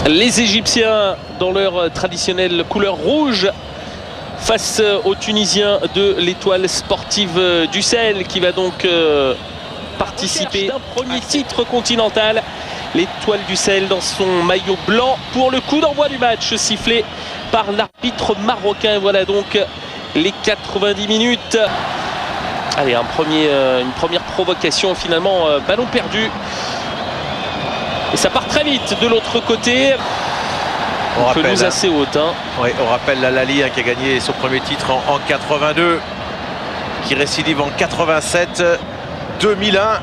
Les Égyptiens dans leur traditionnelle couleur rouge face aux Tunisiens de l'Étoile Sportive du Sahel qui va donc participer d'un premier titre continental. L'Étoile du Sahel dans son maillot blanc pour le coup d'envoi du match sifflé par l'arbitre marocain. Voilà donc les 90 minutes. Allez, une première provocation, finalement ballon perdu. Et ça part très vite de l'autre côté. Une pelouse assez haute. Oui, on rappelle Lali qui a gagné son premier titre en 82, qui récidive en 87, 2001,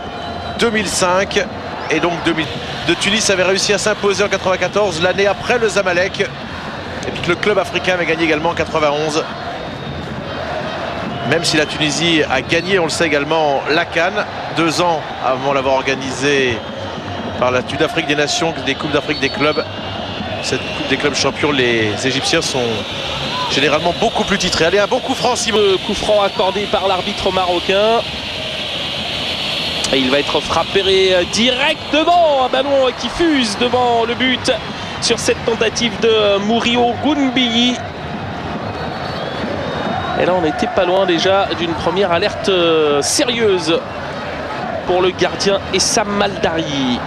2005 et donc 2000. De Tunis avait réussi à s'imposer en 94, l'année après le Zamalek. Et puis que le club africain avait gagné également en 91. Même si la Tunisie a gagné, on le sait également, la CAN, 2 ans avant l'avoir organisé par la Coupe d'Afrique des Nations, des Coupes d'Afrique des clubs. Cette Coupe des clubs champions, les Égyptiens sont généralement beaucoup plus titrés. Allez, un bon coup franc, Simon. Coup franc accordé par l'arbitre marocain. Et il va être frappé directement. Un ballon qui fuse devant le but sur cette tentative de Mourio Gounbiyi. Et là, on n'était pas loin déjà d'une première alerte sérieuse pour le gardien Essam Maldari.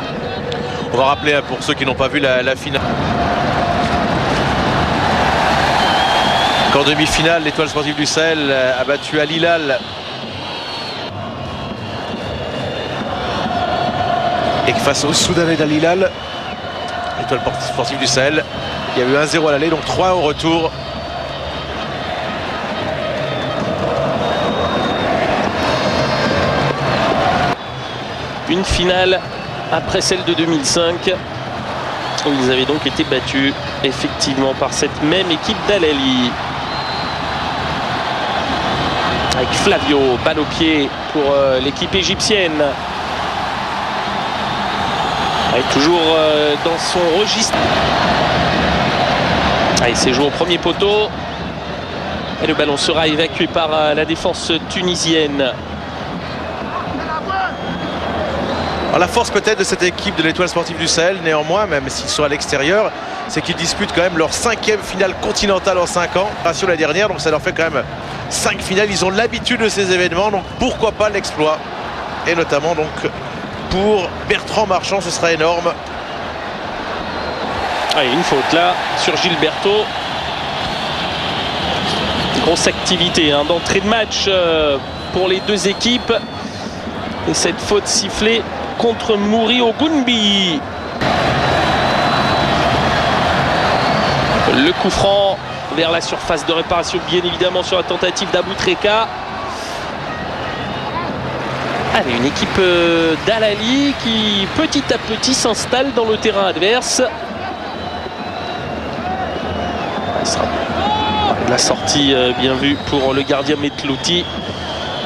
On va rappeler pour ceux qui n'ont pas vu la finale. En demi-finale, l'Étoile Sportive du Sahel a battu Al Hilal. Et face au Soudanais d'Al Hilal, l'Étoile Sportive du Sahel, il y a eu 1-0 à l'aller, donc 3 au retour. Une finale après celle de 2005 où ils avaient donc été battus effectivement par cette même équipe d'Al Ahly. Avec Flavio, balle au pied pour l'équipe égyptienne. Et toujours dans son registre. Allez, c'est joué au premier poteau. Et le ballon sera évacué par la défense tunisienne. Alors la force peut-être de cette équipe de l'Étoile Sportive du Sahel, néanmoins, même s'ils sont à l'extérieur, c'est qu'ils disputent quand même leur 5e finale continentale en 5 ans. L'année dernière, donc ça leur fait quand même 5 finales. Ils ont l'habitude de ces événements, donc pourquoi pas l'exploit. Et notamment donc pour Bertrand Marchand, ce sera énorme. Allez, une faute là sur Gilberto. Grosse activité d'entrée de match pour les deux équipes. Et cette faute sifflée contre Mourio Gounbiyi. Le coup franc vers la surface de réparation, bien évidemment sur la tentative d'Aboutreka. Allez, une équipe d'Al Ahly qui petit à petit s'installe dans le terrain adverse. La sortie bien vue pour le gardien Metlouti,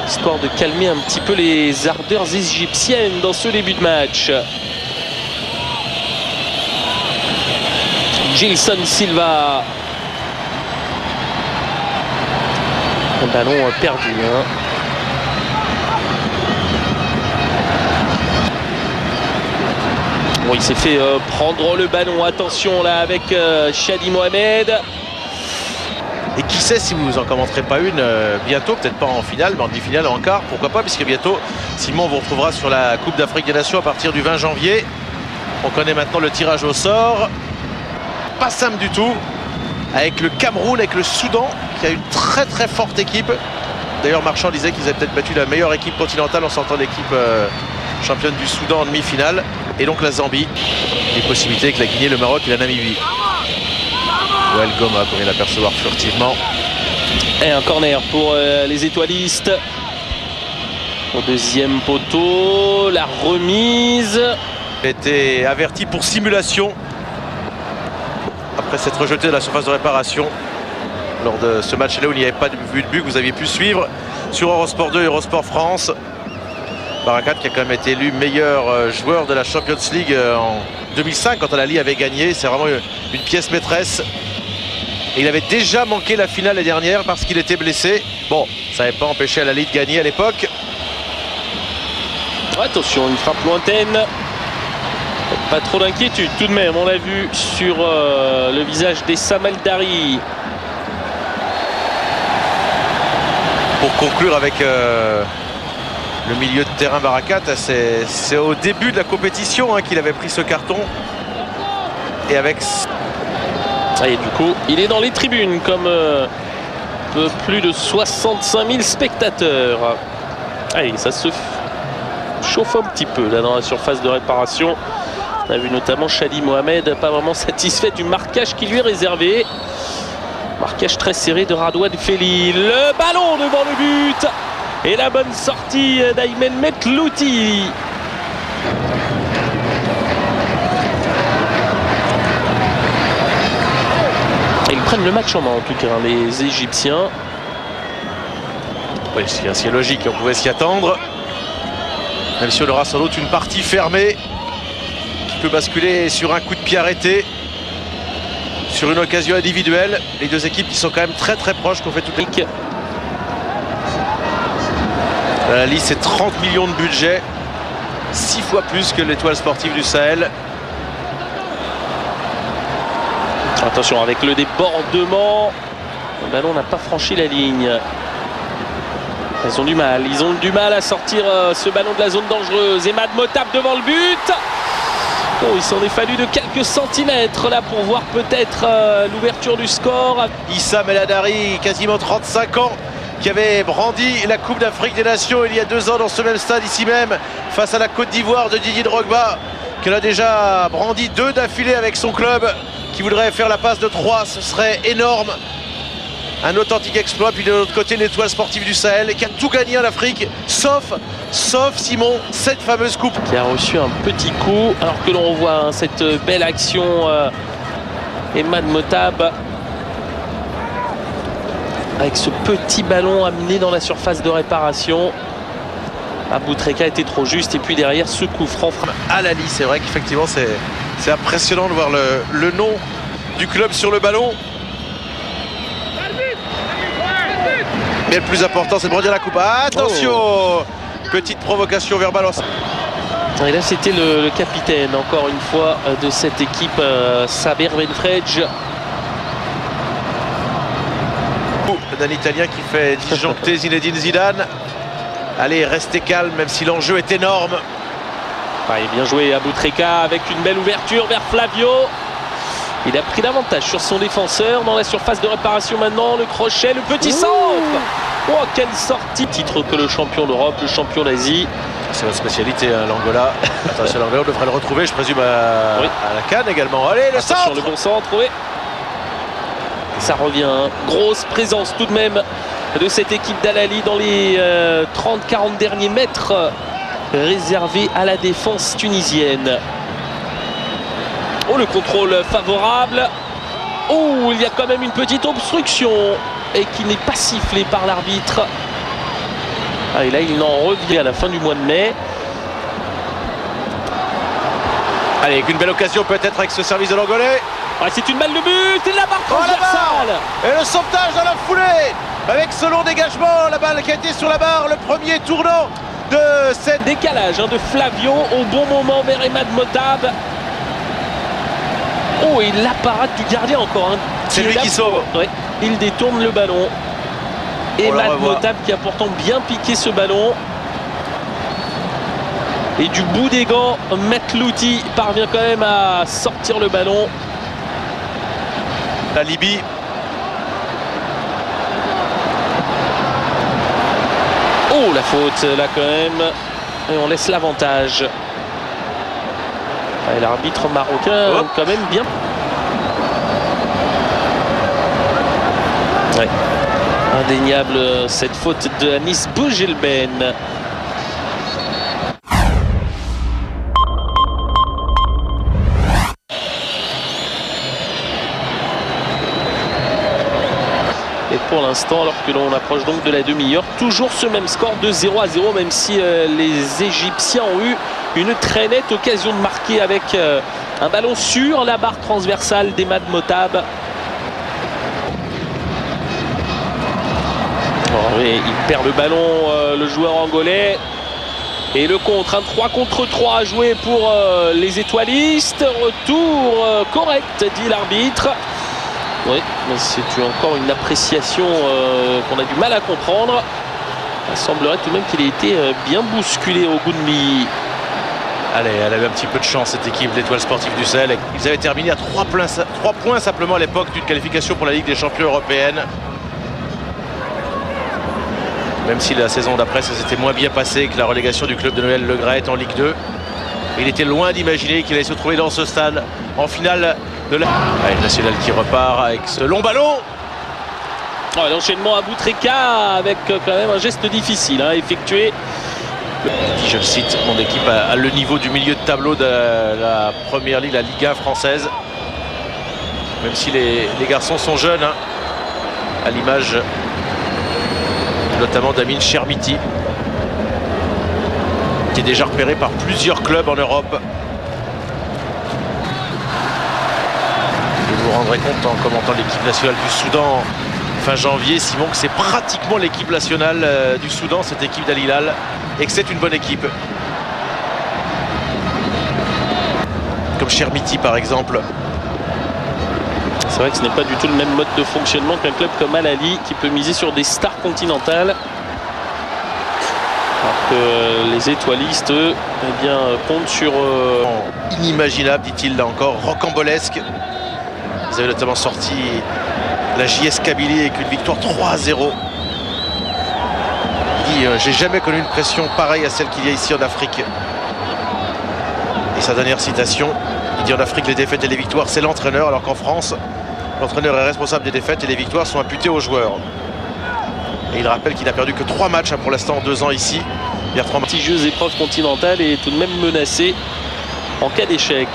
histoire de calmer un petit peu les ardeurs égyptiennes dans ce début de match. Gilson Silva. Un ballon perdu. Bon, il s'est fait prendre le ballon. Attention là avec Chadi Mohamed. Et qui sait si vous en commenterez pas une bientôt, peut-être pas en finale, mais en demi-finale, en quart, pourquoi pas, puisque bientôt, Simon vous retrouvera sur la Coupe d'Afrique des Nations à partir du 20 janvier. On connaît maintenant le tirage au sort. Pas simple du tout, avec le Cameroun, avec le Soudan, qui a une très très forte équipe. D'ailleurs, Marchand disait qu'ils avaient peut-être battu la meilleure équipe continentale en sortant l'équipe championne du Soudan en demi-finale. Et donc la Zambie, les possibilités avec la Guinée, le Maroc et la Namibie. Well Goma pourrait l'apercevoir furtivement. Et un corner pour les étoilistes. Au deuxième poteau, la remise. Il a été averti pour simulation après s'être rejeté de la surface de réparation lors de ce match-là où il n'y avait pas de but que vous aviez pu suivre sur Eurosport 2 et Eurosport France. Barakat qui a quand même été élu meilleur joueur de la Champions League en 2005 quand Al Ahly avait gagné. C'est vraiment une pièce maîtresse. Et il avait déjà manqué la finale l'année dernière parce qu'il était blessé. Bon, ça n'avait pas empêché Al Ahly de gagner à l'époque. Attention, une frappe lointaine. Pas trop d'inquiétude tout de même, on l'a vu sur le visage d'Essam El Dari. Pour conclure avec le milieu de terrain Barakat, c'est au début de la compétition qu'il avait pris ce carton. Et avec... Et du coup, il est dans les tribunes comme peu plus de 65 000 spectateurs. Allez, ça se chauffe un petit peu là dans la surface de réparation. On a vu notamment Chadi Mohamed pas vraiment satisfait du marquage qui lui est réservé. Marquage très serré de Radouane Feli. Le ballon devant le but. Et la bonne sortie d'Aymen Metlouti. Ils prennent le match en main en tout cas, les Égyptiens. Oui, c'est logique, on pouvait s'y attendre. Même si on aura sans doute une partie fermée qui peut basculer sur un coup de pied arrêté, sur une occasion individuelle. Les deux équipes qui sont quand même très proches, qui ont fait toute les... Al Ahly, c'est 30 millions de budget, 6 fois plus que l'Étoile sportive du Sahel. Attention avec le débordement. Le ballon n'a pas franchi la ligne. Ils ont du mal à sortir ce ballon de la zone dangereuse. Emad Motab devant le but. Oh, il s'en est fallu de quelques centimètres là pour voir peut-être l'ouverture du score. Issam El Hadari, quasiment 35 ans, qui avait brandi la Coupe d'Afrique des Nations il y a 2 ans dans ce même stade ici même, face à la Côte d'Ivoire de Didier Drogba, qu'elle a déjà brandi 2 d'affilée avec son club, qui voudrait faire la passe de 3, ce serait énorme. Un authentique exploit. Puis de l'autre côté, l'Étoile sportive du Sahel qui a tout gagné en Afrique, sauf Simon, cette fameuse coupe. Qui a reçu un petit coup, alors que l'on voit cette belle action. Emad Motab avec ce petit ballon amené dans la surface de réparation. Aboutreka était trop juste, et puis derrière ce coup franc. Al Ahly, c'est vrai qu'effectivement c'est impressionnant de voir le nom du club sur le ballon. Mais le plus important, c'est de brandir la coupe. Attention, petite provocation verbale. Et là, c'était le capitaine, encore une fois, de cette équipe, Saber Benfredj. D'un Italien qui fait disjoncter Zinedine Zidane. Allez, restez calme, même si l'enjeu est énorme. Et bien joué Aboutreka avec une belle ouverture vers Flavio. Il a pris l'avantage sur son défenseur dans la surface de réparation maintenant. Le crochet, le petit centre. Oh, quelle sortie. Titre que le champion d'Europe, le champion d'Asie. C'est votre spécialité, l'Angola. Attention, l'Angola, on devrait le retrouver, je présume, à la CAN également. Allez, le centre. Le bon centre, oui. Ça revient, grosse présence tout de même de cette équipe d'Al Ahly dans les 30-40 derniers mètres réservés à la défense tunisienne. Oh, le contrôle favorable. Oh, il y a quand même une petite obstruction et qui n'est pas sifflée par l'arbitre. Et là, il en revient à la fin du mois de mai. Allez, avec une belle occasion peut-être avec ce service de l'Angolais. C'est une balle de but et la barre transversale. Et le sauvetage dans la foulée avec ce long dégagement. La balle qui a été sur la barre, le premier tournant de cette... Décalage de Flavio au bon moment vers Emad Motab. Oh, et la parade du gardien encore. C'est lui qui sauve. Ouais, il détourne le ballon. Emad Motab qui a pourtant bien piqué ce ballon. Et du bout des gants, Metlouti parvient quand même à sortir le ballon. La Libye. Oh, la faute là quand même. Et on laisse l'avantage. L'arbitre marocain quand même bien. Ouais. Indéniable cette faute de Anis Bougelben. Et pour l'instant, alors que l'on approche donc de la demi-heure, toujours ce même score de 0-0, même si les Égyptiens ont eu une très nette occasion de marquer avec un ballon sur la barre transversale d'Emad Motab. Et il perd le ballon, le joueur angolais. Et le contre, un 3 contre 3 à jouer pour les étoilistes. Retour correct, dit l'arbitre. Oui, mais c'est encore une appréciation qu'on a du mal à comprendre. Il semblerait tout de même qu'il ait été bien bousculé au Ogunbi. Allez, elle avait un petit peu de chance, cette équipe de l'Étoile Sportive du Sahel. Ils avaient terminé à 3 points simplement à l'époque d'une qualification pour la Ligue des Champions européenne. Même si la saison d'après, ça s'était moins bien passé que la relégation du club de Noël Le Graët en Ligue 2. Il était loin d'imaginer qu'il allait se trouver dans ce stade en finale de la... Allez, le National qui repart avec ce long ballon. Oh, l'enchaînement à Boutreka avec quand même un geste difficile à effectuer. Je le cite, mon équipe a le niveau du milieu de tableau de la première ligue, la Ligue 1 française. Même si les garçons sont jeunes, hein, à l'image notamment d'Amin Chermiti, qui est déjà repéré par plusieurs clubs en Europe. Vous vous rendrez compte en commentant l'équipe nationale du Soudan fin janvier, Simon, que c'est pratiquement l'équipe nationale du Soudan, cette équipe d'Al Hilal, et que c'est une bonne équipe. Comme Chermiti par exemple. C'est vrai que ce n'est pas du tout le même mode de fonctionnement qu'un club comme Al Ahly qui peut miser sur des stars continentales. Alors que les étoilistes, eux, eh bien, comptent sur... Inimaginable, dit-il là encore, rocambolesque. Vous avez notamment sorti la JS Kabylie avec une victoire 3-0. Il dit, j'ai jamais connu une pression pareille à celle qu'il y a ici en Afrique. Et sa dernière citation, il dit en Afrique les défaites et les victoires c'est l'entraîneur, alors qu'en France l'entraîneur est responsable des défaites et les victoires sont imputées aux joueurs. Et il rappelle qu'il n'a perdu que 3 matchs pour l'instant en 2 ans ici. Prestigieuse épreuve continentale et tout de même menacée en cas d'échec.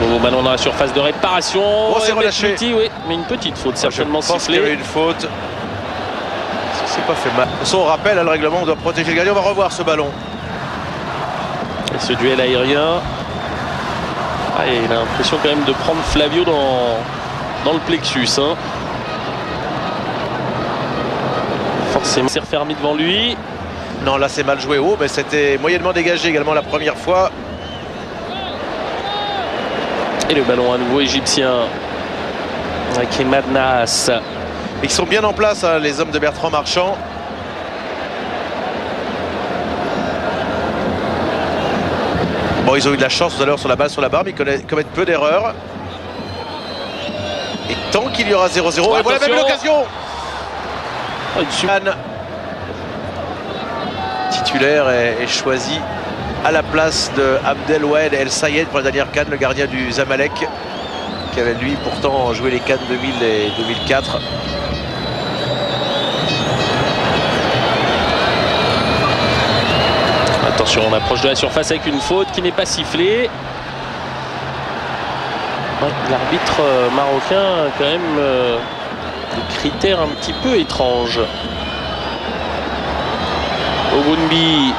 Nouveau ballon dans la surface de réparation. Oh, c'est relâché. Oui, mais une petite faute certainement sifflée. Je pense qu'il y avait une faute. C'est pas fait mal. De toute façon, on rappelle, le règlement, on doit protéger le gardien. On va revoir ce ballon. Et ce duel aérien. Ah, il a l'impression quand même de prendre Flavio dans le plexus. Hein. Forcément, c'est refermé devant lui. Non, là c'est mal joué haut, mais c'était moyennement dégagé également la première fois. Et le ballon à nouveau égyptien avec les Madnas. Ils sont bien en place, hein, les hommes de Bertrand Marchand. Bon, ils ont eu de la chance tout à l'heure sur la balle sur la barre, mais ils commettent peu d'erreurs. Et tant qu'il y aura 0-0, et voilà même l'occasion. Titulaire est choisi à la place de Abdelwahid El Sayed pour la dernière CAN, le gardien du Zamalek, qui avait lui pourtant joué les CAN 2000 et 2004. Attention, on approche de la surface avec une faute qui n'est pas sifflée. Ouais, l'arbitre marocain a quand même des critères un petit peu étranges. Ogunbi.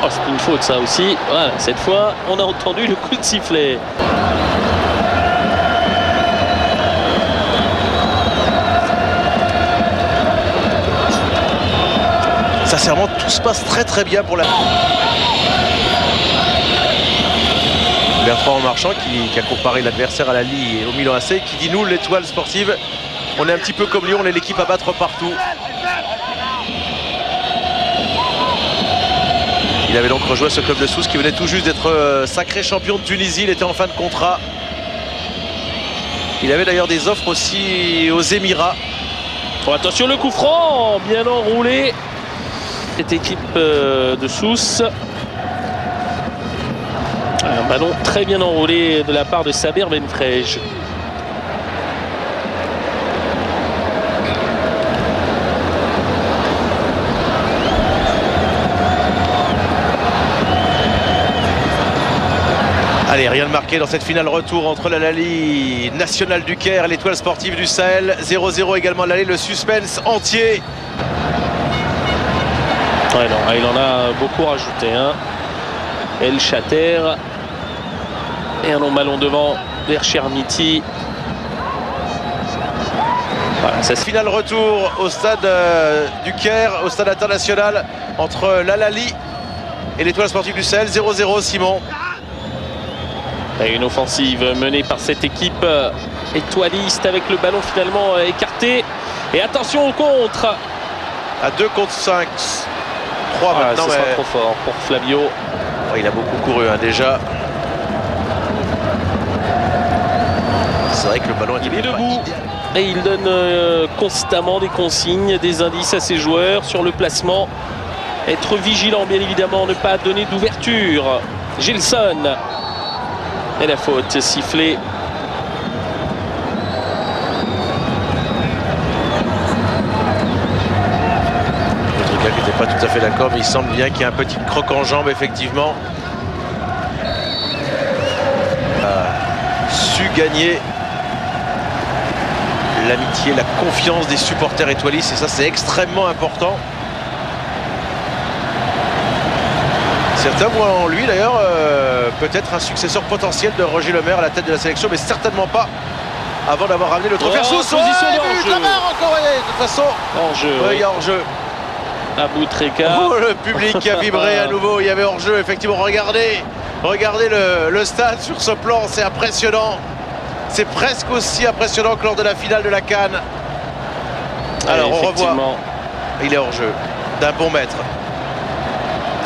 Oh, c'est une faute ça aussi. Voilà, cette fois, on a entendu le coup de sifflet. Sincèrement, tout se passe très bien pour la... Bertrand Marchand qui a comparé l'adversaire à la Ligue et au Milan AC, qui dit nous, l'Étoile Sportive, on est un petit peu comme Lyon, on est l'équipe à battre partout. Il avait donc rejoint ce club de Sousse qui venait tout juste d'être sacré champion de Tunisie. Il était en fin de contrat. Il avait d'ailleurs des offres aussi aux Émirats. Oh, attention, le coup franc, bien enroulé. Cette équipe de Sousse. Un ballon très bien enroulé de la part de Saber Benfrej. Allez, rien de marqué dans cette finale retour entre la Lali nationale du Caire et l'Étoile Sportive du Sahel. 0-0 également à l'aller, le suspense entier. Ouais, non, il en a beaucoup rajouté. Hein. El Chater. Et un long ballon devant vers Chermiti. Voilà, ça Final retour au stade du Caire, au stade international, entre l'Al-Ahly et l'Étoile Sportive du Sahel. 0-0, Simon. Et une offensive menée par cette équipe étoiliste avec le ballon finalement écarté. Et attention au contre. À 2 contre 5. 3 maintenant. Ce sera trop fort pour Flavio. Oh, il a beaucoup couru déjà. C'est vrai que le ballon il est debout. Et il donne constamment des consignes, des indices à ses joueurs sur le placement. Être vigilant, bien évidemment, ne pas donner d'ouverture. Gilson. Et la faute sifflée. Le truc qui n'était pas tout à fait d'accord, mais il semble bien qu'il y a un petit croc en jambe, effectivement. Su gagner l'amitié, la confiance des supporters étoilistes, et ça c'est extrêmement important. Certains voient en lui d'ailleurs peut-être un successeur potentiel de Roger Lemaire à la tête de la sélection, mais certainement pas avant d'avoir ramené le trophée. Position de encore, de toute façon. Hors-jeu. Oui, hors-jeu. Aboutrika. Oh, le public qui a vibré à nouveau. Il y avait hors-jeu, effectivement. Regardez le stade sur ce plan, c'est impressionnant. C'est presque aussi impressionnant que lors de la finale de la CAN. Alors on revoit. Il est hors-jeu d'un bon maître.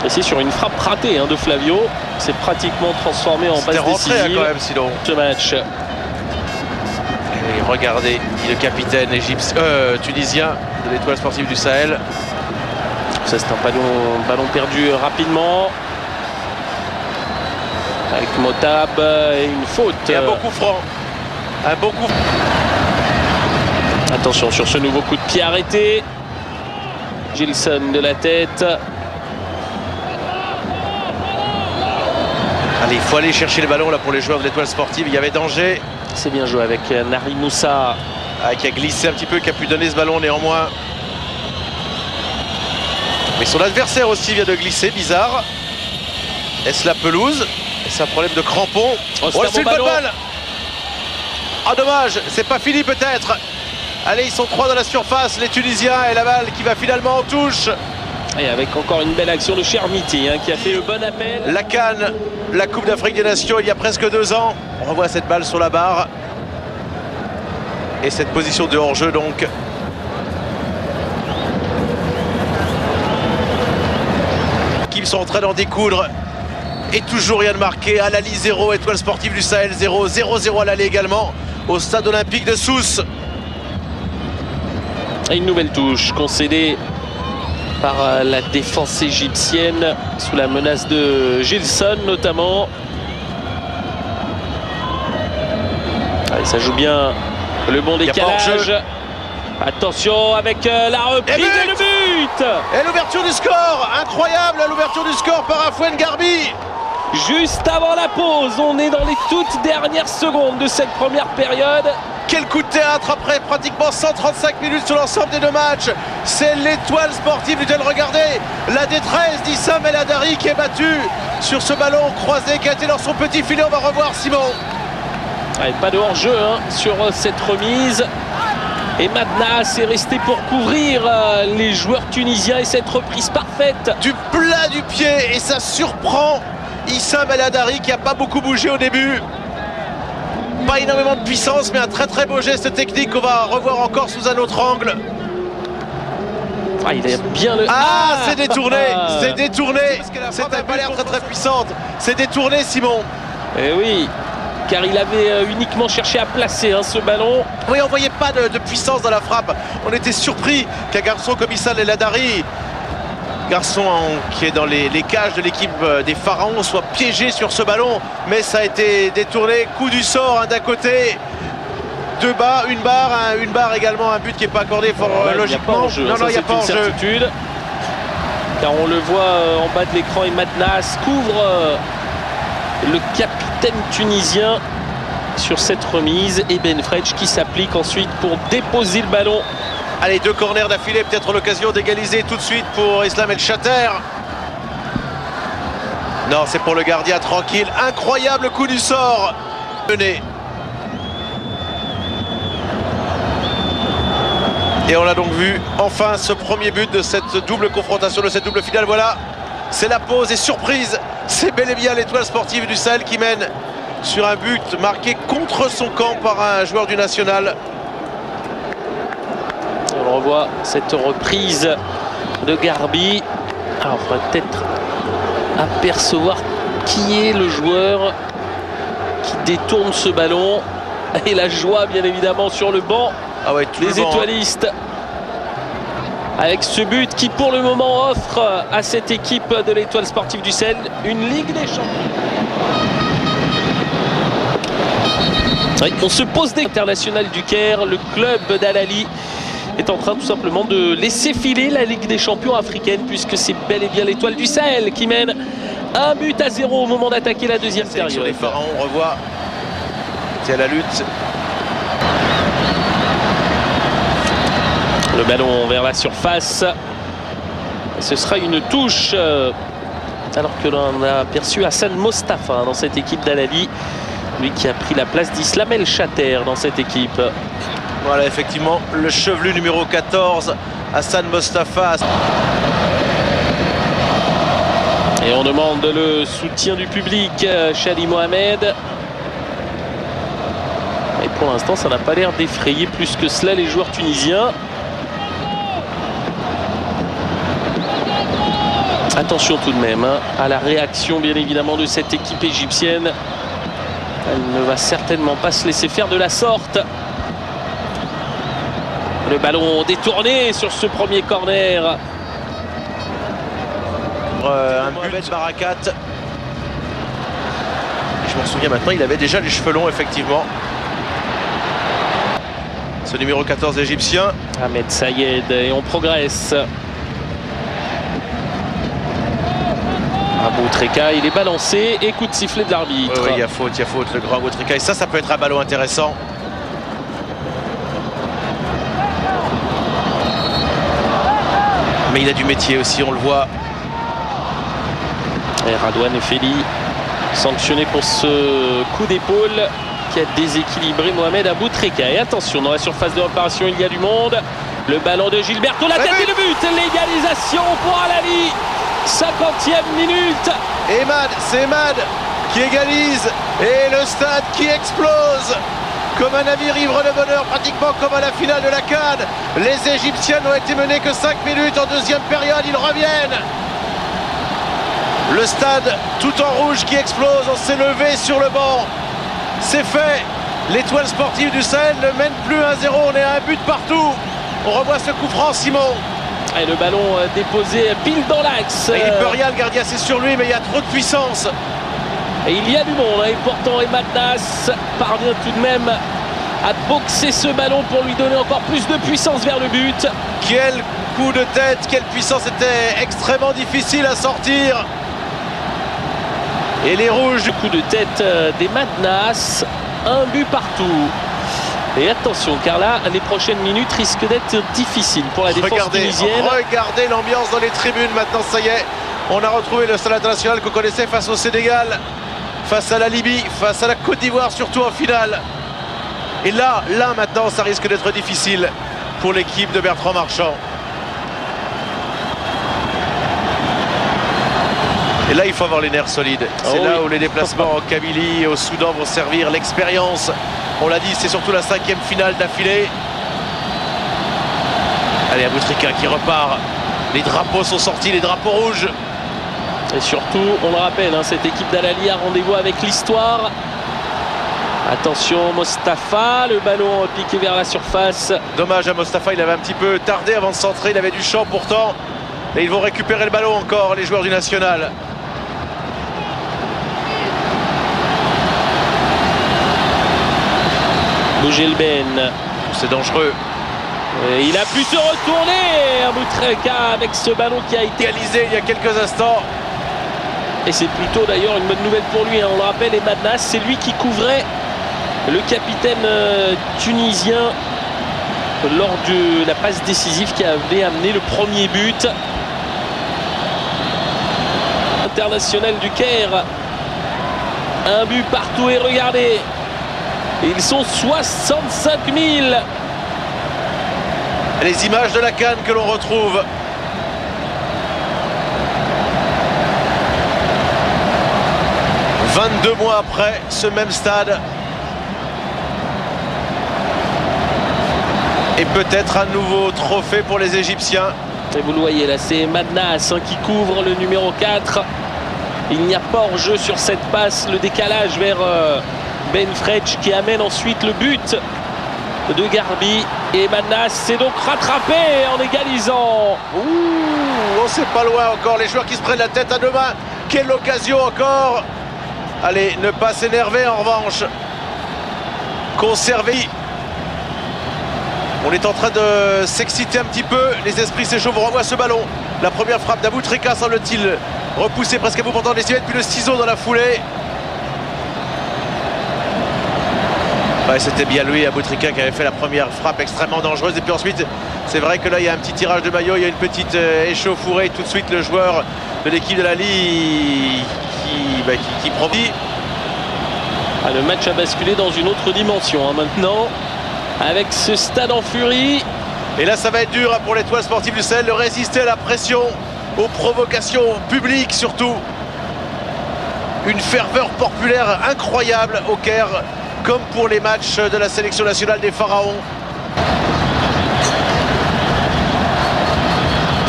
Et c'est sur une frappe ratée de Flavio. C'est pratiquement transformé en passe décisive quand même, sinon. Ce match. Et regardez, le capitaine tunisien de l'Étoile Sportive du Sahel. Ça, c'est un ballon perdu rapidement. Avec Motab et une faute. Et un bon coup franc. Un bon coup. Attention sur ce nouveau coup de pied arrêté. Gilson de la tête. Allez, il faut aller chercher le ballon là pour les joueurs de l'Étoile Sportive. Il y avait danger. C'est bien joué avec Nari Moussa. Qui a glissé un petit peu, qui a pu donner ce ballon néanmoins. Mais son adversaire aussi vient de glisser, bizarre. Est-ce la pelouse? C'est un problème de crampon. Oh, c'est une bonne balle. Ah, dommage, c'est pas fini peut-être. Allez, ils sont 3 dans la surface, les Tunisiens, et la balle qui va finalement en touche. Et avec encore une belle action de Chermiti qui a fait le bon appel. La CAN, la Coupe d'Afrique des Nations, il y a presque 2 ans. On revoit cette balle sur la barre. Et cette position de hors-jeu donc. Qui sont en train d'en découdre. Et toujours rien de marqué. Al-Ahly 0, Étoile Sportive du Sahel 0. 0-0 à l'aller également au stade olympique de Sousse. Et une nouvelle touche concédée par la défense égyptienne sous la menace de Gilson notamment. Allez, ça joue bien le bon décalage. Attention avec la reprise et le but. Et l'ouverture du score, incroyable l'ouverture du score par Afouane Garbi. Juste avant la pause, on est dans les toutes dernières secondes de cette première période. Quel coup de théâtre après pratiquement 135 minutes sur l'ensemble des 2 matchs. C'est l'Étoile Sportive du Sahel. Regardez la détresse d'Issam El Hadari qui est battu sur ce ballon croisé qui a été dans son petit filet. On va revoir Simon. Allez, pas de hors-jeu sur cette remise. Et Madnas est resté pour couvrir les joueurs tunisiens et cette reprise parfaite. Du plat du pied et ça surprend Issam El Hadari qui n'a pas beaucoup bougé au début. Pas énormément de puissance, mais un très très beau geste technique qu'on va revoir encore sous un autre angle. Ah, il est bien le... c'est détourné, c'est détourné. C'était pas l'air très très puissante. C'est détourné, Simon. Eh oui, car il avait uniquement cherché à placer ce ballon. Oui, on voyait pas de puissance dans la frappe. On était surpris qu'un garçon comme Issam El Hadari, garçon qui est dans les cages de l'équipe des Pharaons, soit piégé sur ce ballon, mais ça a été détourné. Coup du sort d'un côté, 2 barres, une barre également, un but qui n'est pas accordé logiquement. Non, il n'y a pas en jeu. Car on le voit en bas de l'écran et Madnas couvre le capitaine tunisien sur cette remise et Ben Fredj qui s'applique ensuite pour déposer le ballon. Allez, 2 corners d'affilée, peut-être l'occasion d'égaliser tout de suite pour Islam El Chater. Non, c'est pour le gardien, tranquille. Incroyable coup du sort. Et on a donc vu enfin ce premier but de cette double confrontation, de cette double finale. Voilà, c'est la pause et surprise, c'est bel et bien l'Étoile Sportive du Sahel qui mène sur un but marqué contre son camp par un joueur du National. On revoit cette reprise de Garbi. Alors on va peut-être apercevoir qui est le joueur qui détourne ce ballon. Et la joie bien évidemment sur le banc des étoilistes. Avec ce but qui pour le moment offre à cette équipe de l'Étoile Sportive du Sahel une Ligue des Champions. Oui, on se pose des internationales du Caire. Le club d'Al-Ahly est en train tout simplement de laisser filer la Ligue des Champions africaine, puisque c'est bel et bien l'Étoile du Sahel qui mène 1-0 au moment d'attaquer la deuxième période. Sur les Pharaons, on revoit c'est la lutte. Le ballon vers la surface. Ce sera une touche. Alors que l'on a aperçu Hassan Mostafa dans cette équipe d'Al-Ahly. Lui qui a pris la place d'Islam El Chater dans cette équipe. Voilà, effectivement, le chevelu numéro 14, Hassan Mostafa. Et on demande le soutien du public, Chadi Mohamed. Et pour l'instant, ça n'a pas l'air d'effrayer plus que cela les joueurs tunisiens. Attention tout de même à la réaction, bien évidemment, de cette équipe égyptienne. Elle ne va certainement pas se laisser faire de la sorte. Le ballon détourné sur ce premier corner. Un but de Barakat. Je m'en souviens maintenant, il avait déjà les cheveux longs, effectivement. Ce numéro 14 égyptien. Ahmed Sayed, et on progresse. Aboutrika, il est balancé et coup de sifflet de l'arbitre. Oui, il y a faute, le grand Aboutrika. Et ça peut être un ballon intéressant. Mais il a du métier aussi, on le voit. Et Radouane Efeli sanctionné pour ce coup d'épaule qui a déséquilibré Mohamed Aboutrika. Et attention, dans la surface de réparation, il y a du monde. Le ballon de Gilberto, la tête et le but. L'égalisation pour Al-Ahly. 50e minute. C'est Emad qui égalise et le stade qui explose comme un navire ivre de bonheur, pratiquement comme à la finale de la CAN. Les Égyptiens n'ont été menés que 5 minutes en deuxième période, ils reviennent. Le stade tout en rouge qui explose, on s'est levé sur le banc. C'est fait, l'Étoile Sportive du Sahel ne mène plus 1-0, on est à un but partout. On revoit ce coup franc, Simon. Et le ballon déposé pile dans l'axe. Il ne peut rien, le gardien, c'est sur lui, mais il y a trop de puissance. Et il y a du monde, et pourtant Emad Nas parvient tout de même à boxer ce ballon pour lui donner encore plus de puissance vers le but. Quel coup de tête, quelle puissance, c'était extrêmement difficile à sortir. Et les rouges. Du coup de tête d'Emad Nas, un but partout. Et attention, car là, les prochaines minutes risquent d'être difficiles pour la défense tunisienne. Regardez l'ambiance dans les tribunes. Maintenant, ça y est, on a retrouvé le stade international qu'on connaissait face au Sénégal, face à la Libye, face à la Côte d'Ivoire, surtout en finale. Et là, maintenant, ça risque d'être difficile pour l'équipe de Bertrand Marchand. Et là, il faut avoir les nerfs solides. C'est là où les déplacements en Kabylie et au Soudan vont servir l'expérience. On l'a dit, c'est surtout la 5e finale d'affilée. Allez, Aboutrika qui repart. Les drapeaux sont sortis, les drapeaux rouges. Et surtout, on le rappelle, cette équipe d'Al-Ahly a rendez-vous avec l'histoire. Attention, Mostafa, le ballon piqué vers la surface. Dommage à Mostafa, il avait un petit peu tardé avant de centrer, il avait du champ pourtant. Et ils vont récupérer le ballon encore, les joueurs du National. Bougelben. C'est dangereux. Et il a pu se retourner, Aboutrika, avec ce ballon qui a été réalisé il y a quelques instants. Et c'est plutôt d'ailleurs une bonne nouvelle pour lui. On le rappelle, Emad Nas, c'est lui qui couvrait le capitaine tunisien lors de la passe décisive qui avait amené le premier but. International du Caire. Un but partout et regardez. Ils sont 65 000 Les images de la CAN que l'on retrouve. « 22 mois après ce même stade. Et peut-être un nouveau trophée pour les Égyptiens. Et vous le voyez là, c'est Madnas qui couvre le numéro 4. Il n'y a pas hors-jeu sur cette passe. Le décalage vers Ben Fretch qui amène ensuite le but de Garbi. Et Madnas s'est donc rattrapé en égalisant. Ouh, on sait pas loin encore. Les joueurs qui se prennent la tête à deux mains. Quelle occasion encore. Allez, ne pas s'énerver en revanche. Conserver. On est en train de s'exciter un petit peu. Les esprits s'échauffent. On renvoie ce ballon. La première frappe d'Aboutrika semble-t-il repoussée presque à bout portant des décimètres. Puis le ciseau dans la foulée. Ouais, c'était bien lui, Aboutrika, qui avait fait la première frappe extrêmement dangereuse. Et puis ensuite, c'est vrai que là, il y a un petit tirage de maillot. Il y a une petite échauffourée. Tout de suite, le joueur de l'équipe de la Ligue qui profite. Ah, le match a basculé dans une autre dimension maintenant. Avec ce stade en furie. Et là, ça va être dur pour l'Étoile Sportive du Sahel de résister à la pression, aux provocations publiques surtout. Une ferveur populaire incroyable au Caire, comme pour les matchs de la sélection nationale des Pharaons.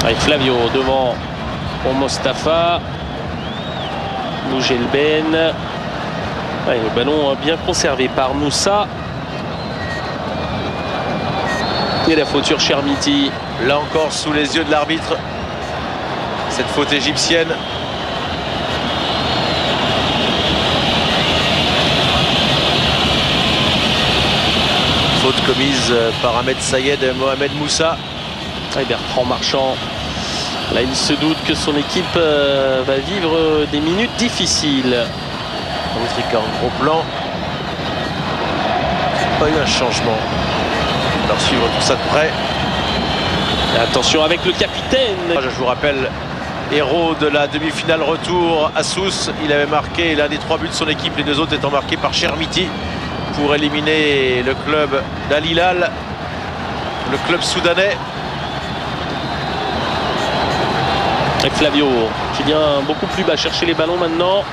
Avec Flavio devant pour Mostafa. Bougelben. Ouais, le ballon bien conservé par Moussa. Et la faute sur Chermiti. Là encore sous les yeux de l'arbitre. Cette faute égyptienne. Faute commise par Ahmed Sayed et Mohamed Moussa. Et Bertrand Marchand. Là, il se doute que son équipe va vivre des minutes difficiles. Aboutrika en gros plan. Pas eu un changement. On va suivre tout ça de près. Et attention avec le capitaine. Je vous rappelle, héros de la demi-finale retour à Sousse. Il avait marqué l'un des 3 buts de son équipe, les 2 autres étant marqués par Chermiti pour éliminer le club d'Al Hilal, le club soudanais. Avec Flavio qui vient beaucoup plus bas chercher les ballons maintenant.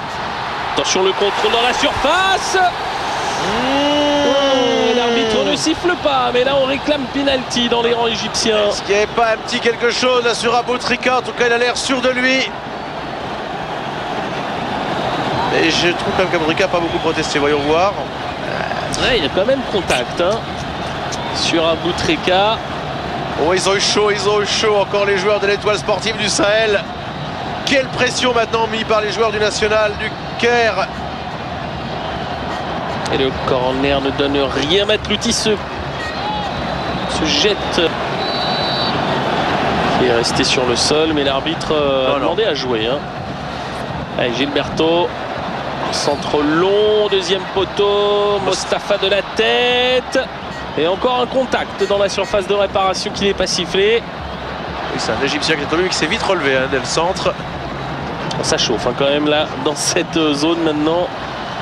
Attention le contrôle dans la surface. L'arbitre ne siffle pas, mais là on réclame penalty dans les rangs égyptiens. Est-ce qu'il n'y avait pas un petit quelque chose là sur Aboutrika? En tout cas, il a l'air sûr de lui. Et je trouve quand même qu'Aboutrika n'a pas beaucoup protesté. Voyons voir. Ouais, il y a quand même contact sur Aboutrika. Oh, ils ont eu chaud encore les joueurs de l'Étoile Sportive du Sahel. Quelle pression maintenant mise par les joueurs du National du Caire. Et le corner ne donne rien. Matlouti se jette. Il est resté sur le sol, mais l'arbitre a demandé à jouer. Allez, Gilberto. Centre long, deuxième poteau. Mostafa de la tête. Et encore un contact dans la surface de réparation qui n'est pas sifflé. Oui, c'est un Égyptien qui est tombé, qui s'est vite relevé dès le centre. Ça chauffe quand même là, dans cette zone maintenant.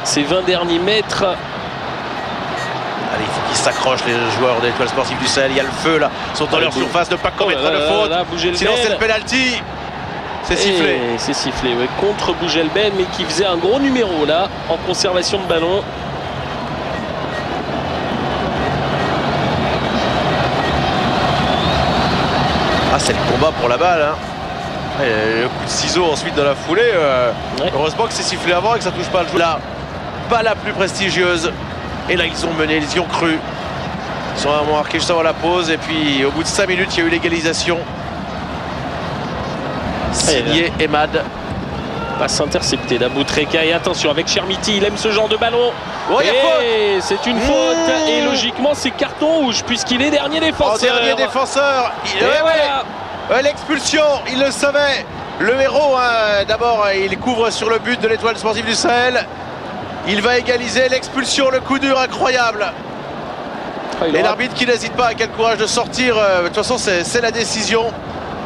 Ces 20 derniers mètres. Allez, il faut qu'ils s'accrochent les joueurs de l'Étoile Sportive du Sahel. Il y a le feu là. Ils sont dans leur surface, ne pas commettre de faute. Sinon c'est le penalty. C'est sifflé. C'est sifflé, ouais, contre Bougelben, mais qui faisait un gros numéro là, en conservation de ballon. Ah, c'est le combat pour la balle. Et le coup de ciseau ensuite dans la foulée. Ouais. Heureusement que c'est sifflé avant et que ça touche pas le joueur. Là, pas la plus prestigieuse. Et là, ils ont mené, ils y ont cru. Ils ont marqué juste avant la pause. Et puis, au bout de 5 minutes, il y a eu l'égalisation. Signé Emad. Passe interceptée d'Aboutrika. Et attention, avec Chermiti, il aime ce genre de ballon. Oh, et c'est une faute. Et logiquement, c'est carton rouge, puisqu'il est dernier défenseur. Oh, dernier défenseur. L'expulsion, il le savait. Le héros, d'abord, il couvre sur le but de l'Étoile Sportive du Sahel. Il va égaliser. L'expulsion, le coup dur incroyable. Et l'arbitre qui n'hésite pas, avec quel courage de sortir. De toute façon, c'est la décision.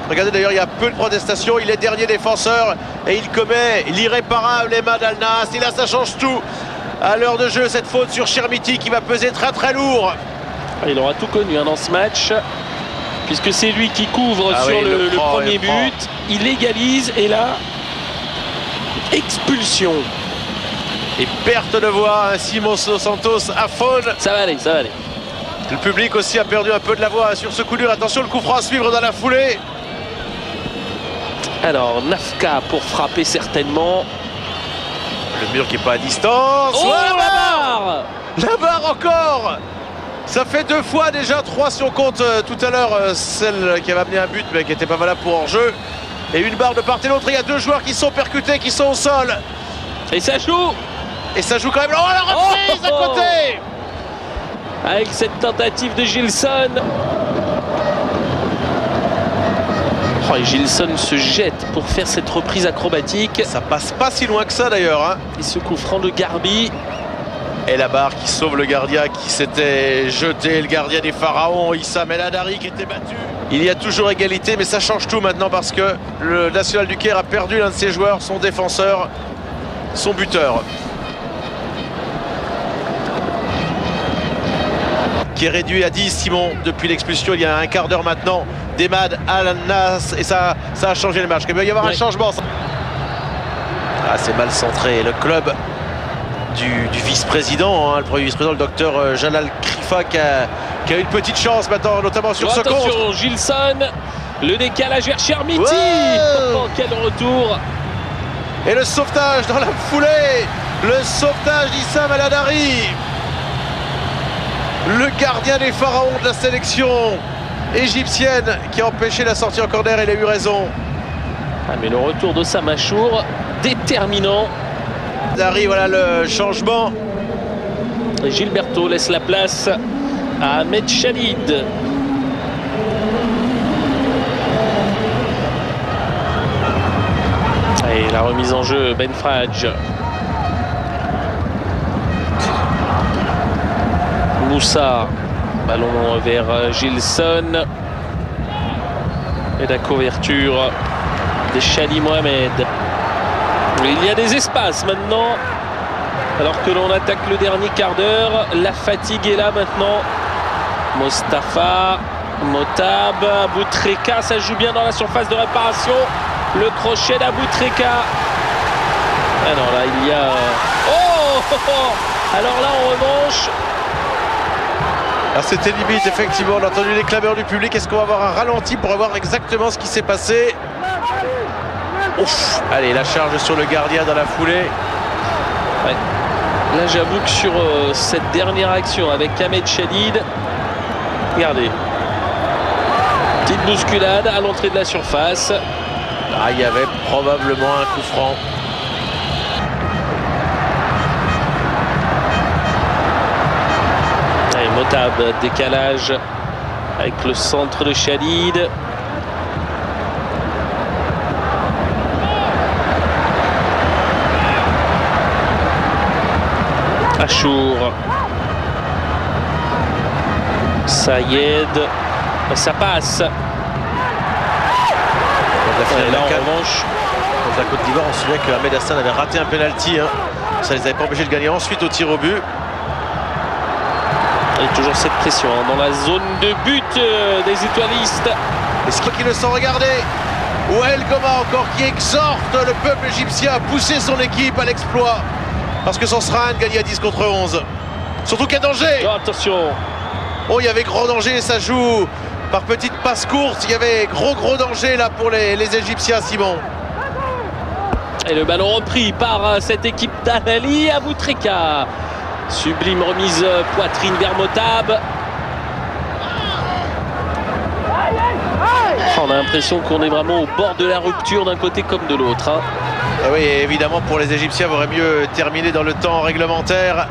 Regardez d'ailleurs, il y a peu de protestations. Il est dernier défenseur et il commet l'irréparable Emad Al-Nas. Et là, ça change tout. À l'heure de jeu, cette faute sur Chermiti qui va peser très très lourd. Il aura tout connu dans ce match. puisque c'est lui qui couvre sur le premier but. Il égalise et là, expulsion. Et perte de voix, Simon Santos à faune. Ça va aller, ça va aller. Le public aussi a perdu un peu de la voix sur ce coup dur. Attention, le coup franc à suivre dans la foulée. Alors, Nafka pour frapper certainement. Le mur qui n'est pas à distance. Oh, la barre! La barre encore. Ça fait 2 fois déjà, 3 si on compte tout à l'heure celle qui avait amené un but mais qui n'était pas valable pour hors-jeu. Et une barre de part et d'autre. Il y a 2 joueurs qui sont percutés, qui sont au sol. Et ça joue. Et ça joue quand même. Oh, la reprise à côté. Avec cette tentative de Gilson. Oh, et Gilson se jette pour faire cette reprise acrobatique. Ça passe pas si loin que ça d'ailleurs. Hein. Et ce coup franc de Garbi. Et la barre qui sauve le gardien qui s'était jeté, le gardien des Pharaons, Issam El Hadari qui était battu. Il y a toujours égalité, mais ça change tout maintenant parce que le National du Caire a perdu l'un de ses joueurs, son défenseur, son buteur. Qui est réduit à 10, Simon, depuis l'expulsion il y a un quart d'heure maintenant d'Emad Al-Nas, et ça a changé le match. Il va y avoir un changement. Ah, c'est mal centré. Le club du vice-président, le premier vice-président, le docteur Jalal Krifa, qui a une petite chance maintenant, notamment sur ce contre. Attention, Gilson, le décalage vers Chermiti. Oh, quel retour. Et le sauvetage dans la foulée, le sauvetage d'Issam El Hadari. Le gardien des Pharaons de la sélection égyptienne qui a empêché la sortie en corner. Il a eu raison. Ah, mais le retour de Samachour, déterminant. Hadari, voilà le changement. Et Gilberto laisse la place à Ahmed Chalid. Et la remise en jeu, Ben Fraj. Moussa, ballon vers Gilson. Et la couverture de Chali Mohamed. Il y a des espaces maintenant, alors que l'on attaque le dernier quart d'heure. La fatigue est là maintenant. Mostafa, Motab, Aboutreka, ça joue bien dans la surface de réparation. Le crochet d'Aboutreka. Alors là, il y a... Alors là, en revanche... Ah, c'était limite, effectivement. On a entendu les clameurs du public. Est-ce qu'on va avoir un ralenti pour voir exactement ce qui s'est passé? Ouf. Allez, la charge sur le gardien dans la foulée. Ouais. Là, j'avoue que sur cette dernière action avec Ahmed Chalid, regardez, petite bousculade à l'entrée de la surface. Ah, il y avait probablement un coup franc. Allez, Motab, décalage avec le centre de Chalid. Achour, Sayed, ça passe. Et là en revanche, contre la Côte d'Ivoire, on se souvient que Ahmed Hassan avait raté un penalty. Ça les avait pas empêchés de gagner ensuite au tir au but. Il y a toujours cette pression dans la zone de but des étoilistes. Est-ce qu'ils le sont regardés? Wael Goma encore qui exhorte le peuple égyptien à pousser son équipe à l'exploit. Parce que son sera gagné à 10 contre 11. Surtout qu'il y a danger. Oh, attention. Oh, il y avait gros danger, ça joue par petites passes courtes. Il y avait gros danger là pour les Égyptiens, Simon. Et le ballon repris par cette équipe d'Anali. Aboutreka. Sublime remise poitrine vers Motab. On a l'impression qu'on est vraiment au bord de la rupture d'un côté comme de l'autre. Et oui, évidemment, pour les Égyptiens, il vaudrait mieux terminer dans le temps réglementaire.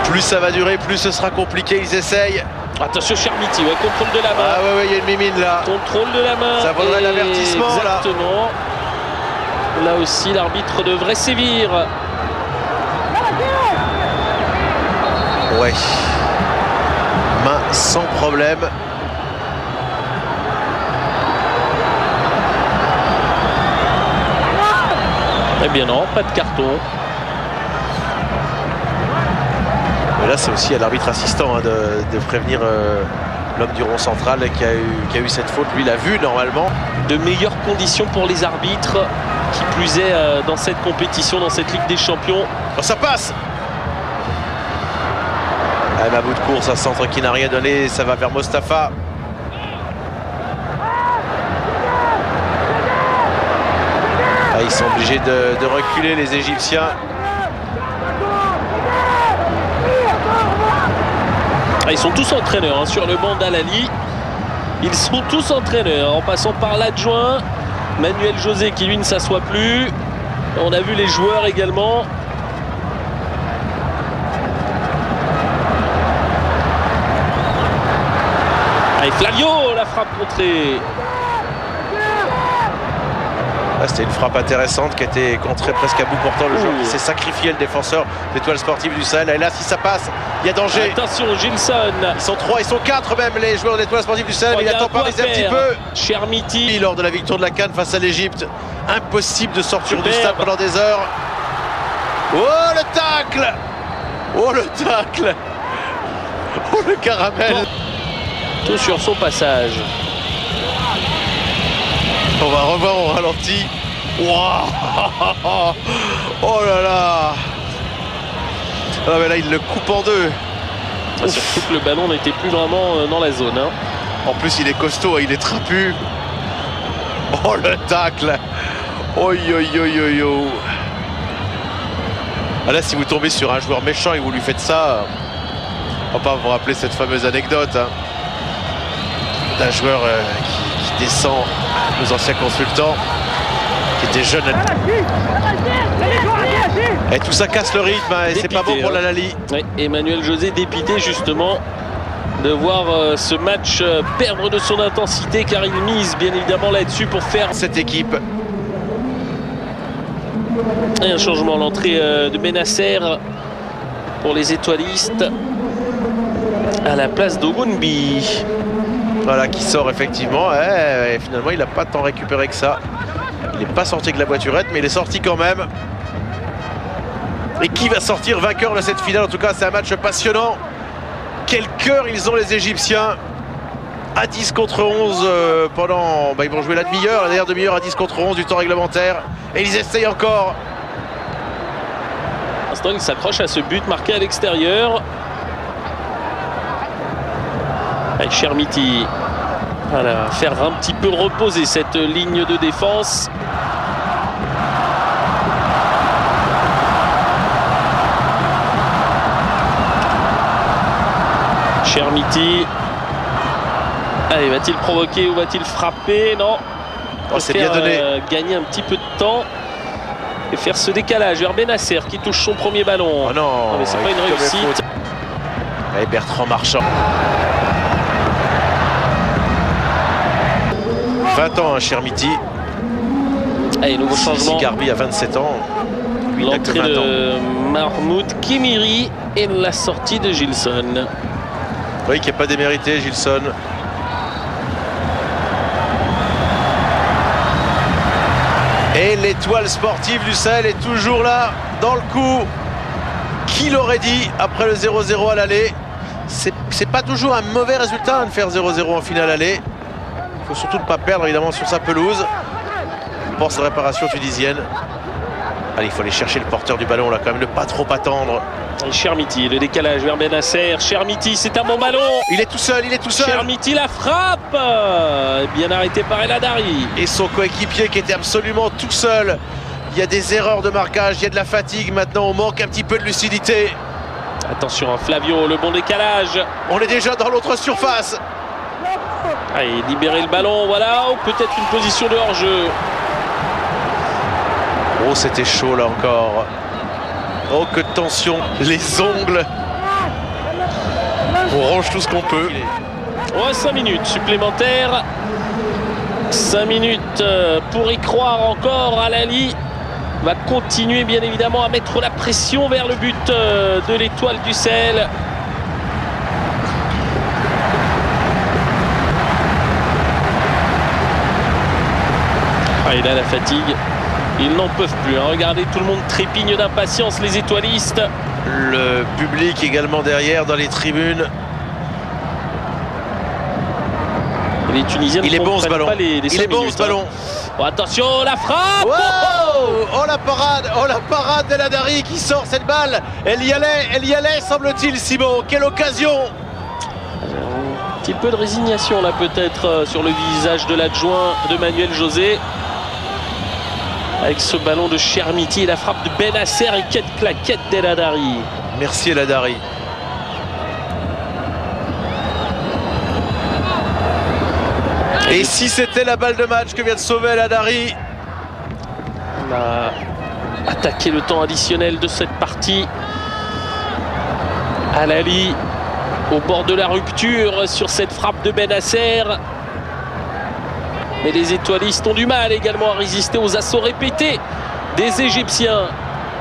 Plus ça va durer, plus ce sera compliqué. Ils essayent. Attention, Chermiti, ouais, contrôle de la main. Ah ouais, il y a une mimine là. Contrôle de la main. Ça vaudrait l'avertissement là. Exactement. Là aussi, l'arbitre devrait sévir. Ouais. Main sans problème. Eh bien non, pas de carton. Mais là, c'est aussi à l'arbitre assistant de prévenir l'homme du rond central qui a eu cette faute, lui l'a vu normalement. De meilleures conditions pour les arbitres, qui plus est dans cette compétition, dans cette Ligue des Champions. Oh, ça passe. À bout de course, un centre qui n'a rien donné, ça va vers Mostafa. Ah, ils sont obligés de reculer, les Égyptiens. Ah, ils sont tous entraîneurs hein, sur le banc d'Al-Ahly. Ils sont tous entraîneurs, en passant par l'adjoint Manuel José qui lui ne s'assoit plus. On a vu les joueurs également. Et Flavio, la frappe contrée. Ah, c'était une frappe intéressante qui a été contrée presque à bout portant. Le joueur qui s'est sacrifié, le défenseur d'Étoile Sportive du Sahel. Et là, si ça passe, il y a danger. Attention, Gilson. Ils sont 3, ils sont 4 même, les joueurs d'Étoile Sportive du Sahel. Il attend Paris un petit peu. Chermiti. Lors de la victoire de la CAN face à l'Égypte, impossible de sortir du stade pendant des heures. Oh, le tacle! Oh, le tacle! Oh, le caramel! Tout sur son passage. On va revoir au ralenti. Wow. Oh là là. Ah mais là il le coupe en deux. Surtout que le ballon n'était plus vraiment dans la zone. Hein. En plus il est costaud, il est trapu. Oh le tacle. Oi oi oi oi oi. Ah là si vous tombez sur un joueur méchant et vous lui faites ça, on va pas vous rappeler cette fameuse anecdote hein, d'un joueur qui descend, nos anciens consultants, qui était jeune. Et tout ça casse le rythme, hein, et c'est pas bon pour l'Al-Ahly. Oui, Emmanuel José dépité justement de voir ce match perdre de son intensité, car il mise bien évidemment là-dessus pour faire cette équipe. Et un changement, l'entrée de Benasser pour les étoilistes à la place d'Ogunbi. Voilà, qui sort effectivement. Et finalement, il n'a pas tant récupéré que ça. Il n'est pas sorti avec la voiturette, mais il est sorti quand même. Et qui va sortir vainqueur de cette finale? En tout cas, c'est un match passionnant. Quel cœur ils ont, les Égyptiens. À 10 contre 11 pendant... ils vont jouer la demi-heure, la dernière demi-heure à 10 contre 11 du temps réglementaire. Et ils essayent encore. Pour l'instant, il s'accroche à ce but marqué à l'extérieur. Chermiti, voilà, faire un petit peu reposer cette ligne de défense. Chermiti. Allez, va-t-il provoquer ou va-t-il frapper? Non. Oh, c'est bien donné. Gagner un petit peu de temps et faire ce décalage vers Benasser qui touche son premier ballon. Oh non, mais c'est pas une réussite. Et Bertrand Marchand. 20 ans, hein, Chermiti. Allez, nouveau changement. Garbi a 27 ans. L'entrée de Mahmoud Kimiri et la sortie de Gilson. Oui, qui n'est pas démérité, Gilson. Et l'Étoile Sportive du Sahel est toujours là, dans le coup. Qui l'aurait dit après le 0-0 à l'aller? C'est pas toujours un mauvais résultat hein, de faire 0-0 en finale aller. Il faut surtout ne pas perdre évidemment sur sa pelouse. On pense à la réparation tunisienne. Allez, il faut aller chercher le porteur du ballon là quand même, ne pas trop attendre. Chermiti, le décalage vers Benasser. Chermiti, c'est un bon ballon. Il est tout seul, il est tout seul. Chermiti, la frappe. Bien arrêté par El Hadari. Et son coéquipier qui était absolument tout seul. Il y a des erreurs de marquage, il y a de la fatigue maintenant, on manque un petit peu de lucidité. Attention à Flavio, le bon décalage. On est déjà dans l'autre surface. Allez, libérer le ballon, voilà, ou peut-être une position de hors-jeu. Oh, c'était chaud là encore. Oh, que de tension, les ongles. On range tout ce qu'on peut. Oh, 5 minutes supplémentaires. 5 minutes pour y croire encore. Al-Ahly va continuer bien évidemment à mettre la pression vers le but de l'Étoile du Sahel. Ah, et là, la fatigue. Ils n'en peuvent plus. Hein. Regardez, tout le monde trépigne d'impatience, les étoilistes. Le public également derrière dans les tribunes. Les Tunisiens il ne est bon ce ballon. pas les il 5 est bon minutes, ce ballon. Hein. Oh, attention, la frappe. Wow, oh la parade de Ladari qui sort cette balle. Elle y allait, semble-t-il, Simon. Quelle occasion. Un petit peu de résignation là peut-être sur le visage de l'adjoint de Manuel José. Avec ce ballon de Chermiti et la frappe de Benasser et quelle claquette d'El Hadari. Merci El Hadari. Et si c'était la balle de match que vient de sauver El Hadari. On a attaqué le temps additionnel de cette partie. Alali au bord de la rupture sur cette frappe de Benasser. Mais les étoilistes ont du mal également à résister aux assauts répétés des Égyptiens.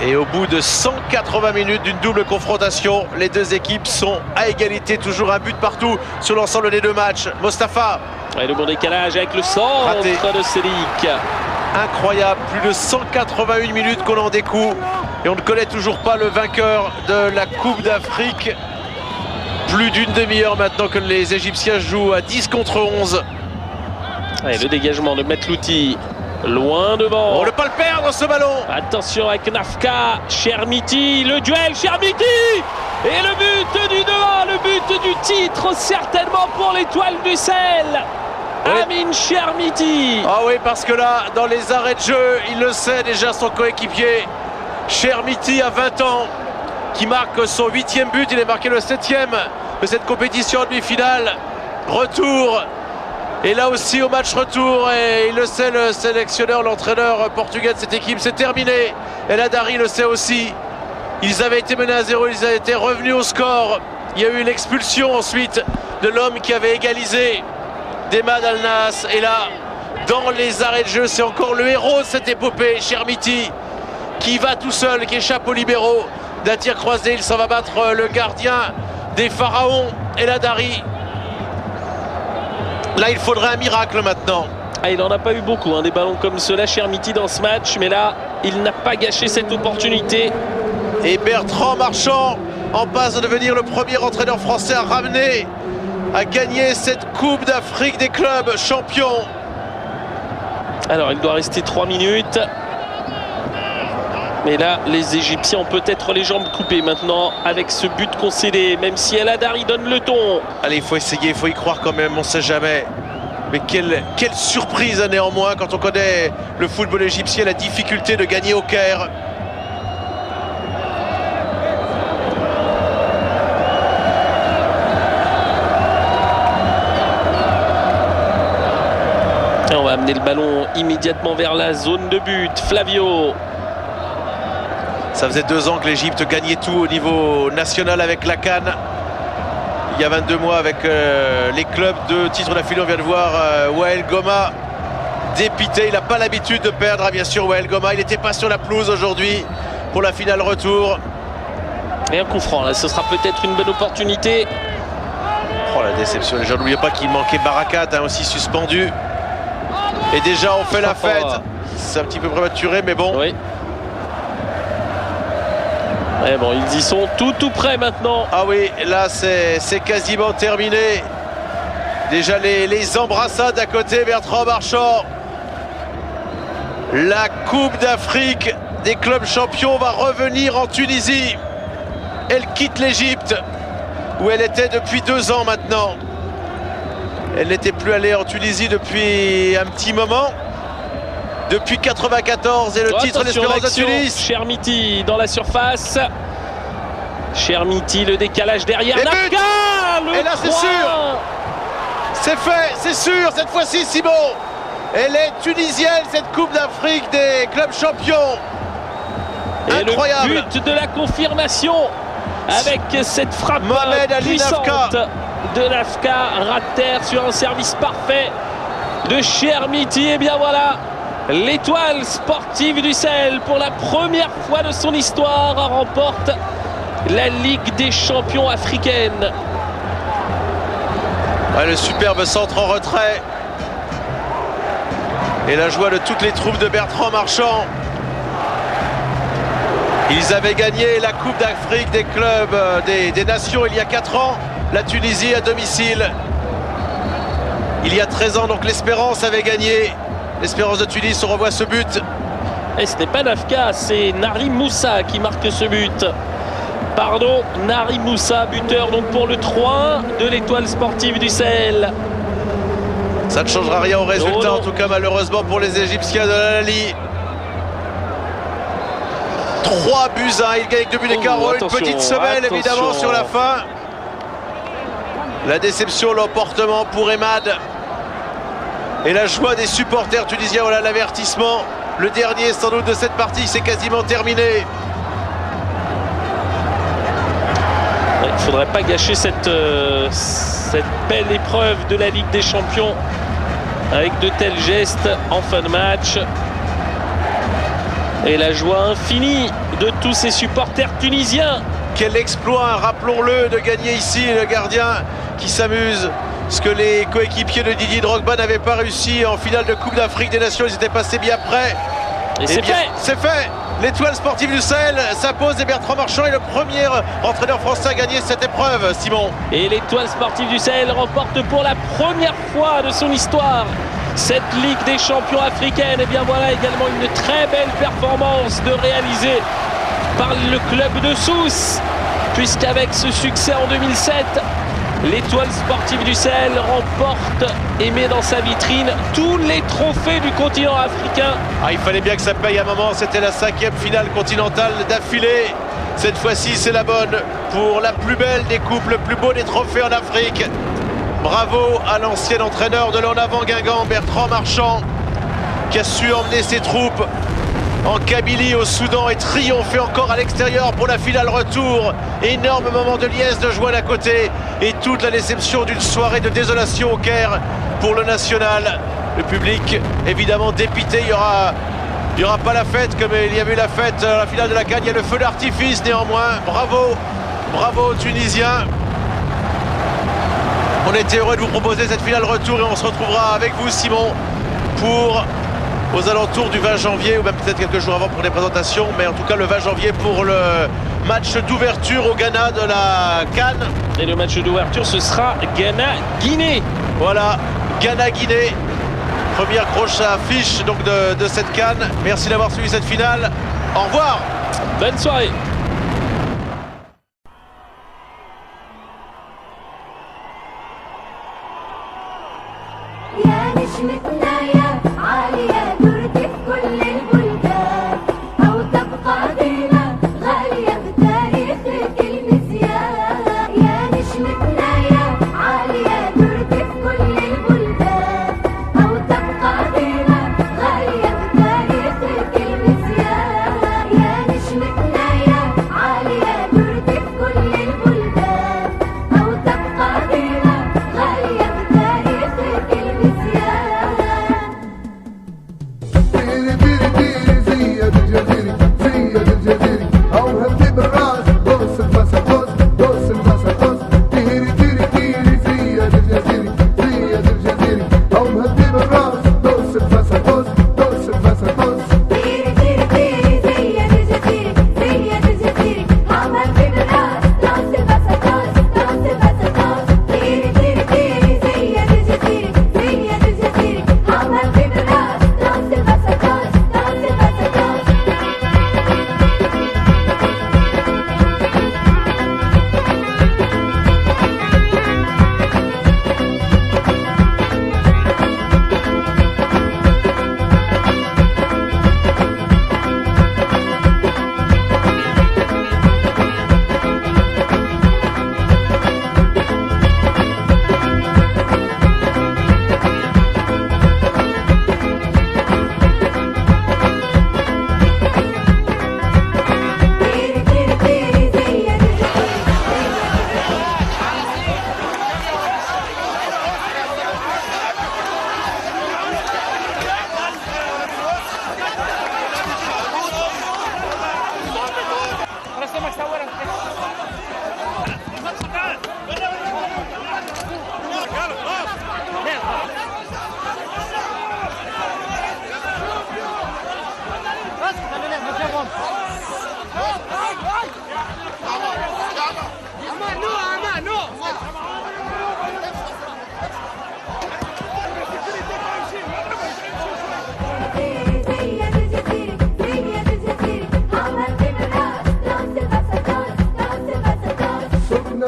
Et au bout de 180 minutes d'une double confrontation, les deux équipes sont à égalité, toujours un but partout sur l'ensemble des deux matchs. Mostafa. Et le bon décalage avec le centre raté de Sélic. Incroyable, plus de 181 minutes qu'on en découvre et on ne connaît toujours pas le vainqueur de la Coupe d'Afrique. Plus d'une demi-heure maintenant que les Égyptiens jouent à 10 contre 11. Et le dégagement de Metlouti, loin devant. On ne pas le perdre ce ballon. Attention avec Nafka, Chermiti, le duel Chermiti. Et le but du 2-1, le but du titre certainement pour l'étoile du Sel. Oui. Amin Chermiti. Ah oui, parce que là, dans les arrêts de jeu, il le sait déjà son coéquipier. Chermiti a 20 ans, qui marque son 8e but. Il est marqué le 7e de cette compétition en demi-finale. Retour. Et là aussi au match retour, et il le sait le sélectionneur, l'entraîneur portugais de cette équipe, c'est terminé. El Hadari le sait aussi. Ils avaient été menés à 0, ils avaient été revenus au score. Il y a eu l'expulsion ensuite de l'homme qui avait égalisé, Demad Al-Nas. Et là, dans les arrêts de jeu, c'est encore le héros de cette épopée, Chermiti, qui va tout seul, qui échappe aux libéraux d'un tir croisé. Il s'en va battre le gardien des Pharaons, El Hadari. Là, il faudrait un miracle maintenant. Ah, il n'en a pas eu beaucoup, hein, des ballons comme cela, Chermiti, dans ce match. Mais là, il n'a pas gâché cette opportunité. Et Bertrand Marchand, en passe de devenir le premier entraîneur français à ramener, à gagner cette Coupe d'Afrique des clubs champions. Alors, il doit rester 3 minutes. Mais là, les Égyptiens ont peut-être les jambes coupées maintenant avec ce but concédé, même si El Hadari donne le ton. Allez, il faut essayer, il faut y croire quand même, on ne sait jamais. Mais quelle surprise néanmoins quand on connaît le football égyptien, la difficulté de gagner au Caire. Et on va amener le ballon immédiatement vers la zone de but. Flavio. Ça faisait 2 ans que l'Égypte gagnait tout au niveau national avec la CAN. Il y a 22 mois avec les clubs de titre d'affilée, on vient de voir Wael Goma dépité. Il n'a pas l'habitude de perdre, bien sûr, Wael Goma. Il n'était pas sur la pelouse aujourd'hui pour la finale retour. Et un coup franc, là, ce sera peut-être une bonne opportunité. Oh, la déception. Les gens, n'oubliez pas qu'il manquait Barakat, hein, aussi suspendu. Et déjà, on fait la fête. C'est un petit peu prématuré, mais bon. Oui. Ouais, bon, ils y sont tout près maintenant. Ah oui, là c'est quasiment terminé. Déjà les embrassades à côté, Bertrand Marchand. La Coupe d'Afrique des clubs champions va revenir en Tunisie. Elle quitte l'Égypte, où elle était depuis 2 ans maintenant. Elle n'était plus allée en Tunisie depuis un petit moment. Depuis 94 et le titre d'Espérance de Tunis. Chermiti dans la surface. Chermiti, le décalage derrière. Et Nafka, et là c'est sûr. C'est fait, c'est sûr cette fois-ci, Simon. Elle est tunisienne, cette Coupe d'Afrique des clubs champions. Et incroyable. Le but de la confirmation avec cette frappe puissante de Nafka, rate terre sur un service parfait de Chermiti. Et bien voilà, l'étoile sportive du Sahel, pour la première fois de son histoire, remporte la Ligue des champions africaine. Ouais, le superbe centre en retrait. Et la joie de toutes les troupes de Bertrand Marchand. Ils avaient gagné la Coupe d'Afrique des clubs des nations il y a 4 ans. La Tunisie à domicile. il y a 13 ans. Donc l'Espérance avait gagné. L'Espérance de Tunis, on revoit ce but. Et ce n'est pas Nafka, c'est Nari Moussa qui marque ce but. Pardon, Nari Moussa, buteur donc pour le 3 de l'Étoile sportive du Sahel. Ça ne changera rien au résultat, non. en tout cas malheureusement pour les Égyptiens de l'Al-Ahly. 3 buts à 1, il gagne 2 buts d'écart. Une petite semelle évidemment sur la fin. La déception, l'emportement pour Emad. Et la joie des supporters tunisiens. Voilà l'avertissement. Le dernier sans doute de cette partie, c'est quasiment terminé. Il ne faudrait pas gâcher cette belle épreuve de la Ligue des Champions avec de tels gestes en fin de match. Et la joie infinie de tous ces supporters tunisiens. Quel exploit, rappelons-le, de gagner ici, le gardien qui s'amuse. Ce que les coéquipiers de Didier Drogba n'avaient pas réussi en finale de Coupe d'Afrique des Nations, ils étaient passés bien près. Et c'est fait. C'est fait. L'Étoile sportive du Sahel s'impose et Bertrand Marchand est le premier entraîneur français à gagner cette épreuve, Simon. Et l'Étoile sportive du Sahel remporte pour la première fois de son histoire cette Ligue des champions africaine. Et bien voilà également une très belle performance de réalisée par le club de Sousse, puisqu'avec ce succès en 2007, l'Étoile sportive du Sahel remporte et met dans sa vitrine tous les trophées du continent africain. Il fallait bien que ça paye à un moment, c'était la 5e finale continentale d'affilée. Cette fois-ci, c'est la bonne pour la plus belle des coupes, le plus beau des trophées en Afrique. Bravo à l'ancien entraîneur de l'En Avant Guingamp, Bertrand Marchand, qui a su emmener ses troupes en Kabylie, au Soudan, et triompher encore à l'extérieur pour la finale retour. Énorme moment de liesse, de joie d'un côté, et toute la déception d'une soirée de désolation au Caire pour le national. Le public évidemment dépité, il y aura pas la fête comme il y avait eu la fête à la finale de la CAN. Il y a le feu d'artifice néanmoins. Bravo aux Tunisiens. On était heureux de vous proposer cette finale retour et on se retrouvera avec vous, Simon, pour aux alentours du 20 janvier ou même peut-être quelques jours avant pour les présentations, mais en tout cas le 20 janvier pour le match d'ouverture au Ghana de la CAN. Et le match d'ouverture, ce sera Ghana-Guinée. Voilà, Ghana-Guinée. Première grosse affiche donc de cette CAN. Merci d'avoir suivi cette finale. Au revoir. Bonne soirée. يا نجمتنا يا عالية درت في كل البلدان أو تبقى بينا غالية بتاريخك المزيان يا نجمتنا يا عالية درت في كل البلدان أو تبقى بينا غالية بتاريخك المزيان يا نجمتنا يا عالية درت في كل البلدان أو تبقى بينا غالية بتاريخك المزيان زياد الجزيري او هدي بالراس دوس الفاساتوس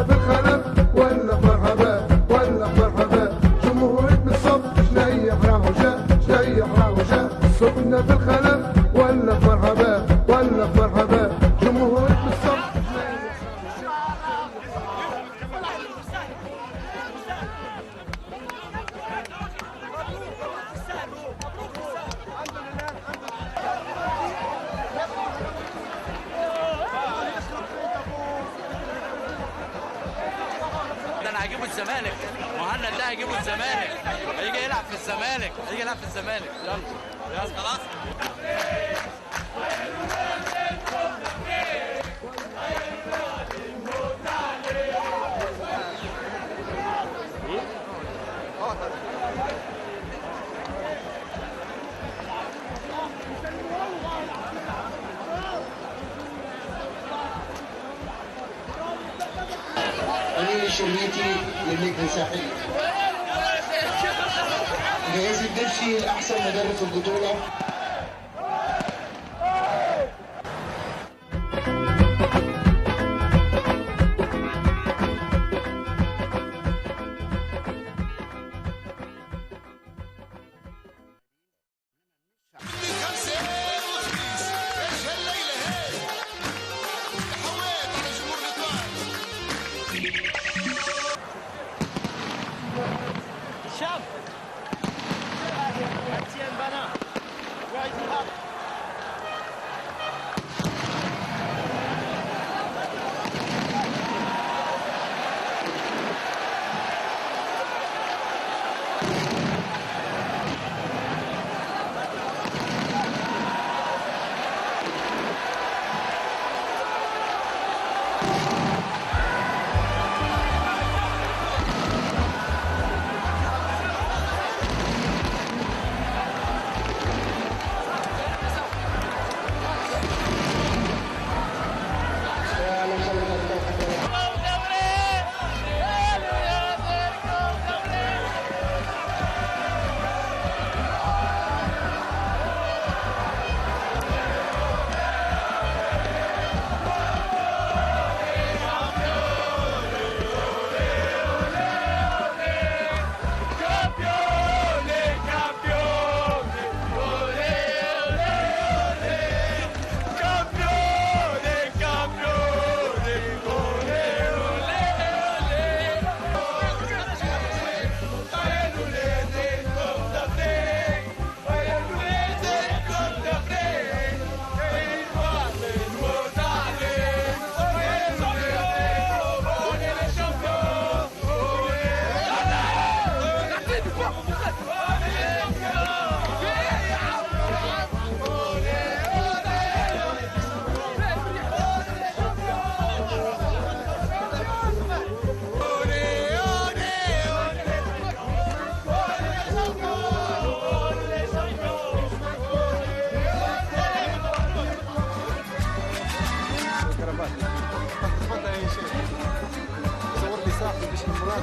بالخلف ولا مرحبا ولا مرحبا جمهورك بالصف شنيح راهو جا شنيح راهو جا صبنا بالخلف ولا مرحبا ولا مرحبا جمهورك بالصف انا هجيبه الزمالك، مهند ده هيجيبه الزمالك، هيجي يلعب في الزمالك، هيجي يلعب في الزمالك. يلا يلا خلاص. أمين الشريتي للنجم الساحلي. جهاز الدبشي أحسن مدرب في البطولة.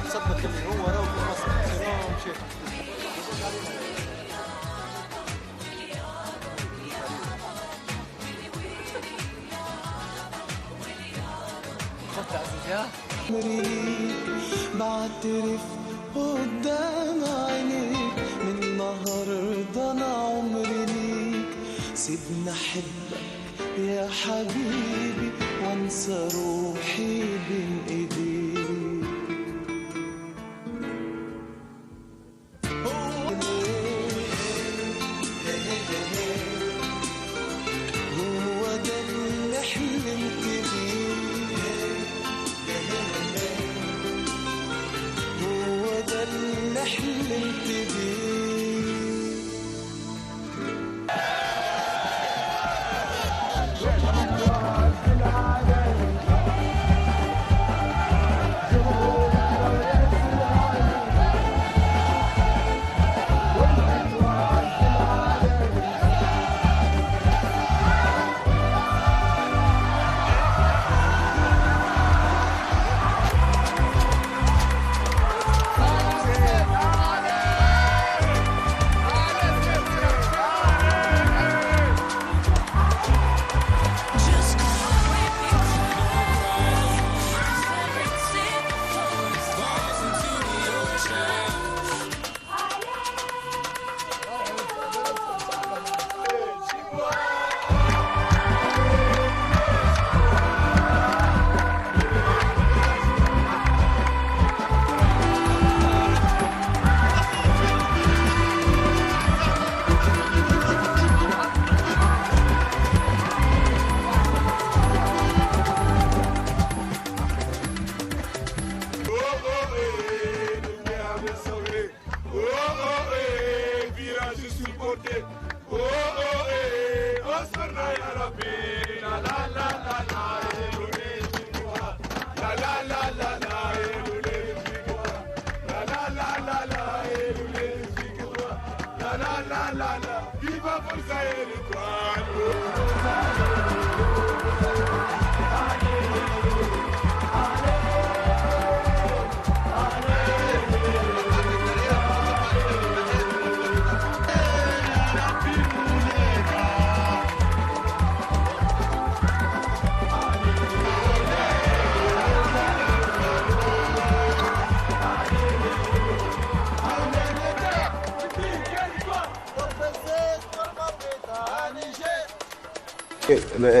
تصدق اللي هو انا وفي مصر مشيت بعترف قدام عينيك من النهارده انا عمري ليك سيبني احبك يا حبيبي وانسى روحي بين ايديك هو ده اللي حلمت بيه هو ده اللي حلمت بيه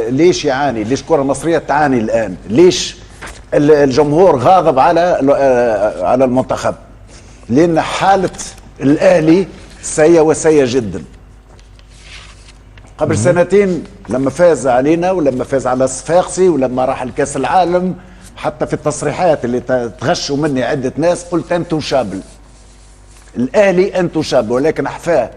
ليش يعاني؟ ليش الكرة المصرية تعاني الآن؟ ليش الجمهور غاضب على المنتخب؟ لأن حالة الأهلي سيئة وسيئة جدا. قبل سنتين لما فاز علينا ولما فاز على الصفاقسي ولما راح لكأس العالم، حتى في التصريحات اللي تغشوا مني عدة ناس قلت أنتم شابل، الأهلي أنتم شابل، ولكن أحفاه.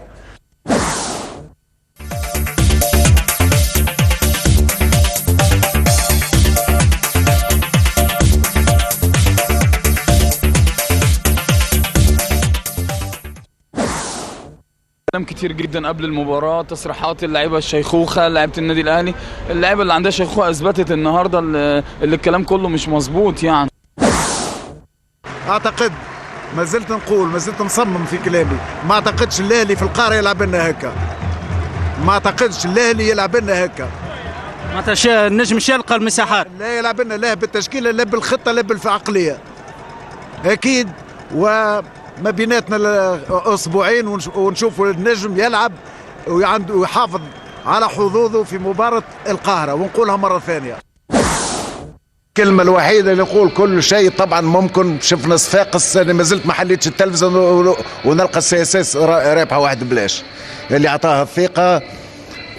كلام كتير جدا قبل المباراة، تصريحات اللعيبة الشيخوخة، لعيبة النادي الأهلي، اللعيبة اللي عندها شيخوخة أثبتت النهاردة اللي الكلام كله مش مظبوط يعني. أعتقد ما زلت نقول، ما زلت مصمم في كلامي، ما أعتقدش الأهلي في القارة يلعب لنا هكا، ما أعتقدش الأهلي يلعب لنا هكا. معناتها النجم مش يلقى المساحات، لا يلعب لنا لا بالتشكيلة لا بالخطة لا بالعقلية أكيد. وما بيناتنا أسبوعين ونشوفوا النجم يلعب ويحافظ على حظوظه في مباراة القاهرة. ونقولها مرة ثانية، الكلمة الوحيدة اللي نقول كل شيء طبعا ممكن. شفنا صفاقس، انا ما زلت ما حليتش التلفزيون ونلقى السياسات رابحة واحد بلاش، اللي عطاها الثقة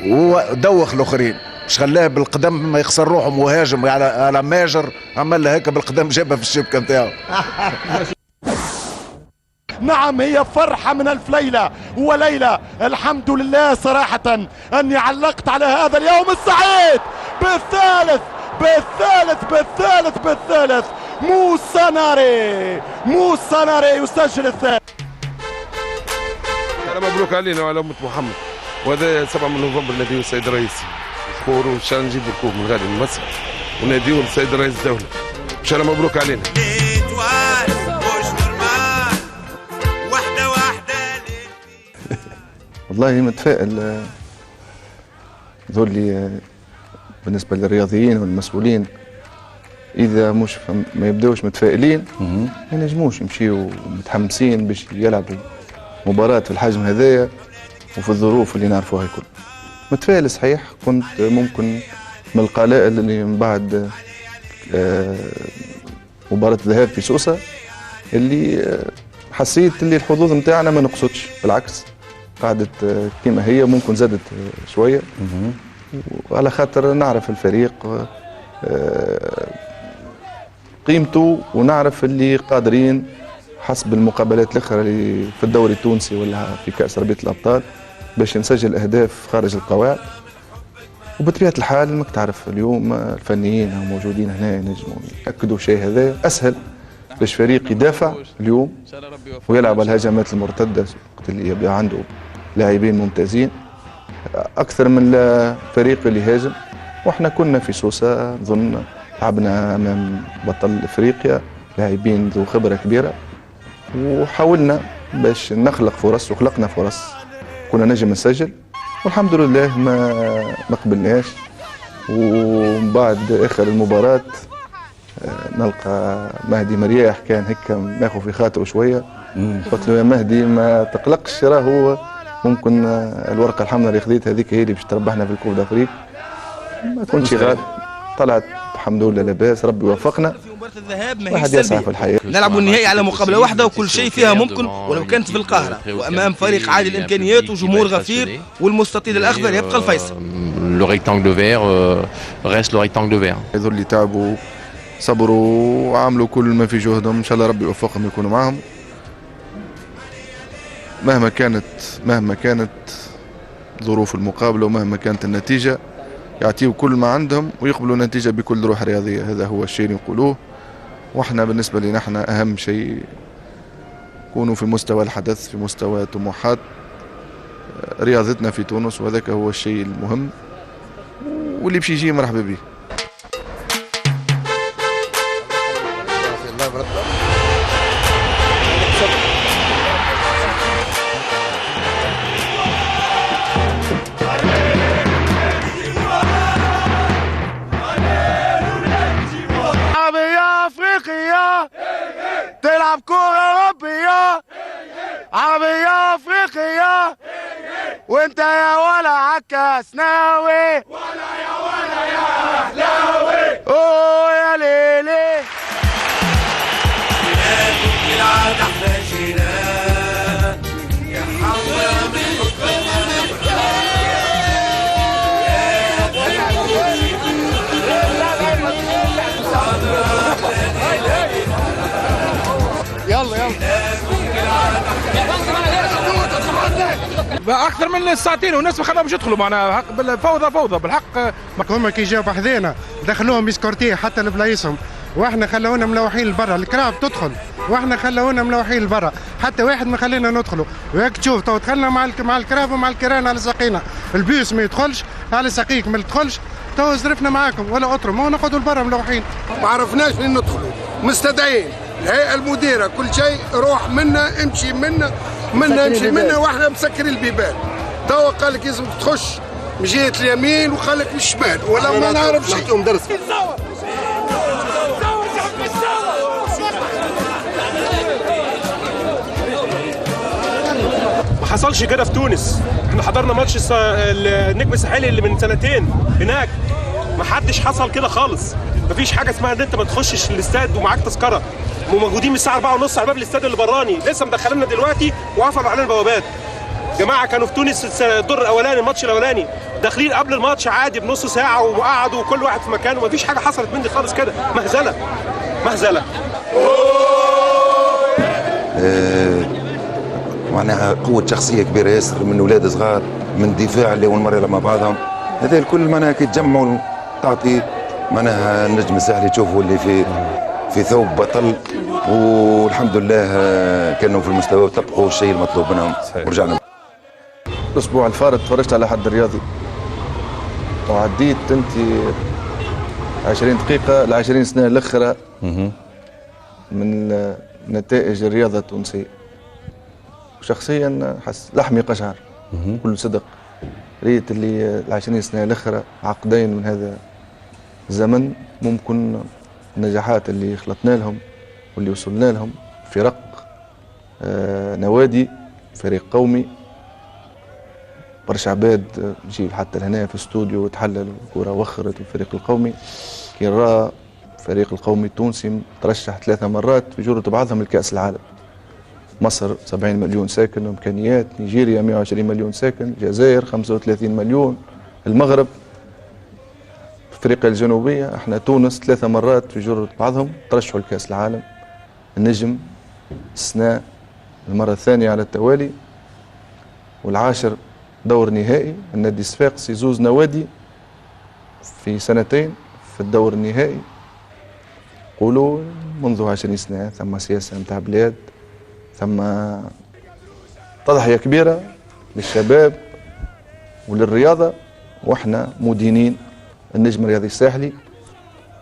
ودوخ الاخرين، مش خلاه بالقدم ما يخسر روحه مهاجم على ماجر، عمل له هيك بالقدم جابها في الشبكة نتاعو. نعم هي فرحة من ألف ليلة وليلة. الحمد لله صراحة أني علقت على هذا اليوم السعيد بالثالث بالثالث بالثالث بالثالث. موسى ناري يسجل الثالث. مبروك علينا وعلى أمة محمد، وهذا 7 من نوفمبر نديو السيد الرئيس خورو إن شاء الله نجيب الكوب من غادي من مصر ونديو السيد رئيس الدولة إن شاء الله. مبروك علينا. والله متفائل. ذول لي بالنسبة للرياضيين والمسؤولين إذا مش ما يبداوش متفائلين ما ينجموش يمشيوا متحمسين باش يلعبوا مباراة في الحجم هذايا وفي الظروف اللي نعرفوها الكل. متفائل صحيح، كنت ممكن من القلائل اللي من بعد مباراة الذهاب في سوسة اللي حسيت اللي الحظوظ نتاعنا ما نقصدش، بالعكس قعدت كما هي، ممكن زادت شوية، وعلى خاطر نعرف الفريق قيمته ونعرف اللي قادرين حسب المقابلات الأخرى اللي في الدوري التونسي ولا في كأس ربيع الأبطال باش نسجل أهداف خارج القواعد. وبطبيعة الحال ماك تعرف اليوم الفنيين موجودين هنا ينجموا يأكدوا شيء هذا أسهل باش فريق يدافع اليوم ويلعب على الهجمات المرتدة وقت اللي يبقى عنده لاعبين ممتازين أكثر من الفريق اللي هاجم. وإحنا كنا في سوسة نظن لعبنا أمام بطل إفريقيا لاعبين ذو خبرة كبيرة، وحاولنا باش نخلق فرص وخلقنا فرص كنا نجم نسجل، والحمد لله ما قبلناش. ومن بعد آخر المباراة نلقى مهدي مرياح كان هيك ماخذ في خاطره شوية، قلت له يا مهدي ما تقلقش، راه هو ممكن الورقة الحمراء اللي خذيتها هذيك هي اللي باش تربحنا في الكوب دافريك، ما كنتش غاد. طلعت الحمد لله لاباس، ربي وفقنا. الذهاب ما هي سلبية، نلعب النهائي على مقابلة واحدة وكل شيء فيها ممكن ولو كانت في القاهرة وأمام فريق عالي الإمكانيات وجمهور غفير، والمستطيل الأخضر يبقى الفيصل. لو ريكتانجل فير ريست لو ريكتانجل فير. هذول اللي تعبوا صبروا وعملوا كل ما في جهدهم، إن شاء الله ربي يوفقهم يكونوا معهم. مهما كانت ظروف المقابلة ومهما كانت النتيجة يعطيوا كل ما عندهم ويقبلوا النتيجة بكل روح رياضية. هذا هو الشيء اللي نقولوه، واحنا بالنسبة لنا احنا أهم شيء نكونوا في مستوى الحدث، في مستوى طموحات رياضتنا في تونس، وهذاك هو الشيء المهم، واللي باش يجي مرحبا به. عربية أفريقية تلعب كرة أوروبية، عربية أفريقية وانت يا ولا عكاس ناوي، ولا يا ولا يا أهلاوي، أوه يا ليلي بلاد احنا جينا يا حوا من يلا اكثر من ساعتين والناس ما خلاهمش يدخلوا، معناها فوضى بالحق. هما كي جاوا بحذينا دخلوهم بسكورتيه حتى لبلايصهم، واحنا خلونا ملوحين لبرا، الكراب تدخل واحنا خلونا ملوحين لبرا، حتى واحد ما خلينا ندخلوا. وهيك تشوف تو دخلنا مع الكراب ومع الكيران على ساقينا، البيوس ما يدخلش، على ساقيك ما تدخلش، تو زرفنا معاكم ولا اطرم، ما نقعدوا لبرا ملوحين. ما عرفناش وين ندخلوا، مستدعين الهيئه المديره كل شيء، روح منا امشي منا امشي منا، واحنا مسكرين البيبان. توا قال لك لازم تخش من جهه اليمين وقال لك من الشمال، ولا ما نعرف شيء. نعطيهم درس. ما حصلش كده في تونس. احنا حضرنا ماتش النجم الساحلي اللي من سنتين هناك، ما حدش حصل كده خالص. مفيش حاجه اسمها ان انت ما تخشش الاستاد ومعاك تذكره. موجودين من الساعه 4:30 على باب الاستاد اللي براني، لسه مدخليننا دلوقتي وقفلوا علينا البوابات. جماعه كانوا في تونس الدور الاولاني، الماتش الاولاني داخلين قبل الماتش عادي بنص ساعه وقعدوا وكل واحد في مكانه، مفيش حاجه حصلت من دي خالص كده. مهزله. معناها قوة شخصية كبيرة ياسر من أولاد صغار، من دفاع اللي أول مرة مع بعضهم، هذا الكل معناها كي تجمعوا تعطي معناها النجم الساحلي تشوفوا اللي في ثوب بطل، والحمد لله كانوا في المستوى وطبقوا الشيء المطلوب منهم ورجعنا. الأسبوع الفارط تفرجت على حد رياضي وعديت أنت 20 دقيقة ل 20 سنة الأخرى من نتائج الرياضة التونسية. شخصيا حس لحمي قشعر كل صدق، ريت اللي 20 سنة الأخرى عقدين من هذا الزمن ممكن النجاحات اللي خلطنا لهم واللي وصلنا لهم، فرق نوادي، فريق قومي، برشا عباد نجي حتى لهنا في استوديو وتحلل الكرة وخرت الفريق القومي. كي نرى الفريق القومي التونسي ترشح 3 مرات في جورة بعضهم لكأس العالم. مصر 70 مليون ساكن وامكانيات، نيجيريا 120 مليون ساكن، الجزائر 35 مليون، المغرب، افريقيا الجنوبيه، احنا تونس 3 مرات في جرة بعضهم ترشحوا لكأس العالم. النجم استثناء المره الثانيه على التوالي، والعاشر دور نهائي. النادي الصفاقسي زوز نوادي في سنتين في الدور النهائي. قولوا منذ 20 سنه ثم سياسه نتاع بلاد، ثم تضحية كبيرة للشباب وللرياضة، واحنا مدينين النجم الرياضي الساحلي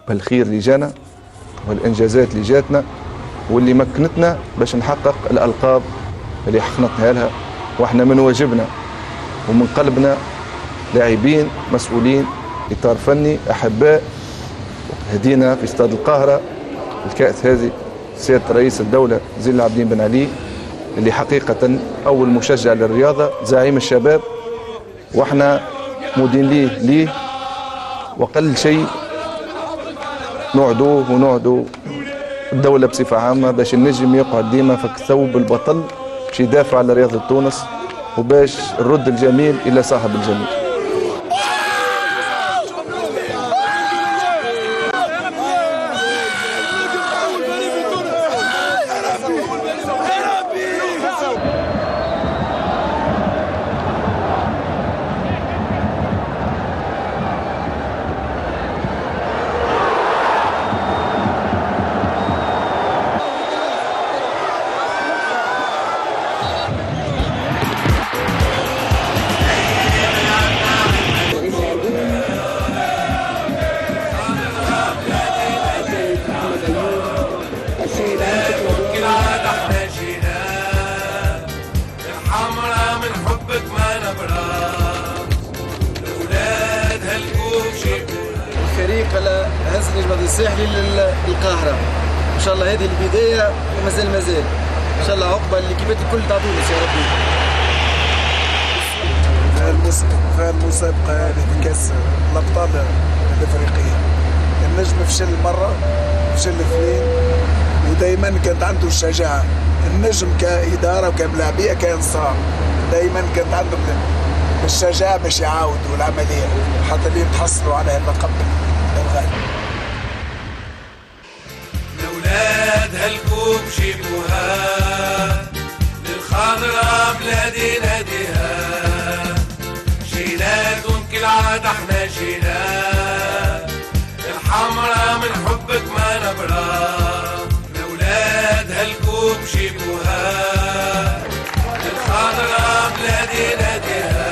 بالخير اللي جانا والانجازات اللي جاتنا واللي مكنتنا باش نحقق الالقاب اللي حققناها لها. واحنا من واجبنا ومن قلبنا لاعبين مسؤولين اطار فني احباء. هدينا في استاد القاهرة الكأس هذه سيادة رئيس الدولة زين العابدين بن علي، اللي حقيقة أول مشجع للرياضة، زعيم الشباب، وإحنا مدين ليه وقل شيء نوعدوه ونوعدوا الدولة بصفة عامة باش النجم يقعد ديما فك ثوب البطل باش يدافع على رياضة تونس وباش نرد الجميل إلى صاحب الجميل. النجم الساحلي للقاهره. ان شاء الله هذه البدايه ومازال ان شاء الله عقبه اللي كيفات الكل تاع تونس يا ربي. في المسابقه هذه في كاس الابطال الافريقيه النجم فشل مره فشل اثنين ودائما كانت عنده الشجاعه. النجم كاداره وكملاعبيه كان صعب، دائما كانت عنده الشجاعه باش يعاودوا العمليه حتى اللي يتحصلوا على هذا اللقب الغالي. لولاد هالكوب جيبوها للخضرا بلادي ناديها، جيناتهم كالعادة احنا جينا، الحمرا من حبك ما نبرا. لولاد هالكوب جيبوها للخضرا بلادي ناديها،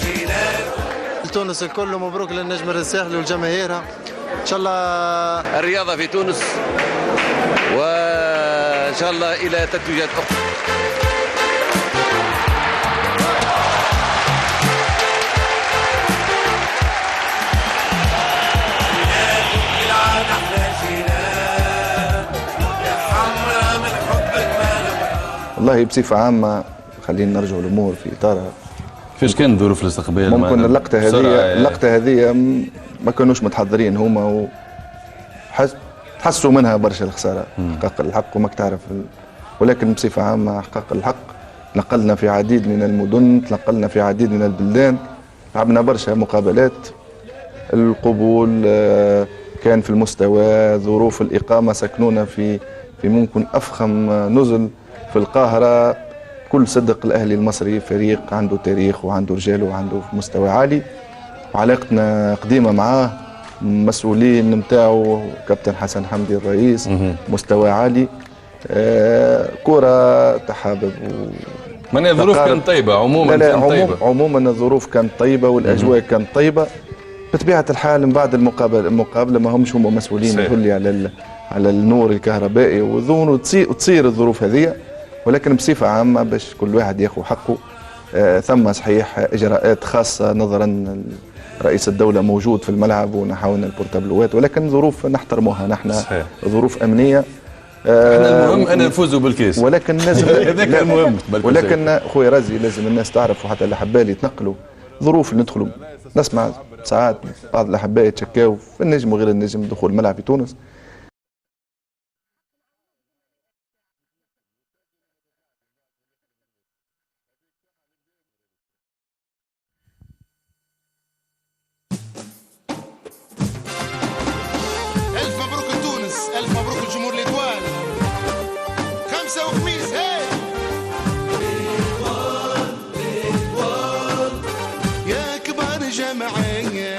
جيناتهم. تونس الكل مبروك للنجم الساحلي والجماهيرها. ان شاء الله الرياضه في تونس وان شاء الله الى تتويجات اخرى. والله بصفه عامه خلينا نرجع الامور في اطارها. كيفاش كانت ظروف الاستقبال؟ ممكن اللقطه هذه ما كانوش متحضرين هما تحسوا منها برشا الخساره حقق الحق وماك تعرف ولكن بصفه عامه حقق الحق. تنقلنا في عديد من المدن، تنقلنا في عديد من البلدان، لعبنا برشا مقابلات. القبول كان في المستوى، ظروف الاقامه سكنونا في ممكن افخم نزل في القاهره. كل صدق الاهلي المصري فريق عنده تاريخ وعنده رجال وعنده مستوى عالي، وعلاقتنا قديمه معاه. مسؤولين نتاعو كابتن حسن حمدي الرئيس مستوى عالي. كرة تحابب معناها الظروف كانت طيبه عموما. عموما الظروف كانت طيبه والاجواء كانت طيبه. بطبيعه الحال من بعد المقابله ما همش هم مسؤولين يقول على النور الكهربائي وظنوا تصير الظروف هذه، ولكن بصفه عامه باش كل واحد ياخذ حقه. ثم صحيح اجراءات خاصه نظرا رئيس الدوله موجود في الملعب ونحاول البورتابلوات، ولكن ظروف نحترموها نحن. ظروف امنيه. احنا المهم ان نفوزوا بالكاس، ولكن لازم هذاك المهم. ولكن خويا رازي لازم الناس تعرف وحتى الاحباء يتنقلوا ظروف اللي ندخلوا. نسمع ساعات بعض الاحباء يتشكاوا في النجم وغير النجم دخول الملعب في تونس. ألف مبروك لتونس، ألف مبروك لجمهور الإتوال. خمسة وخميس هاي يا كبار جمعية،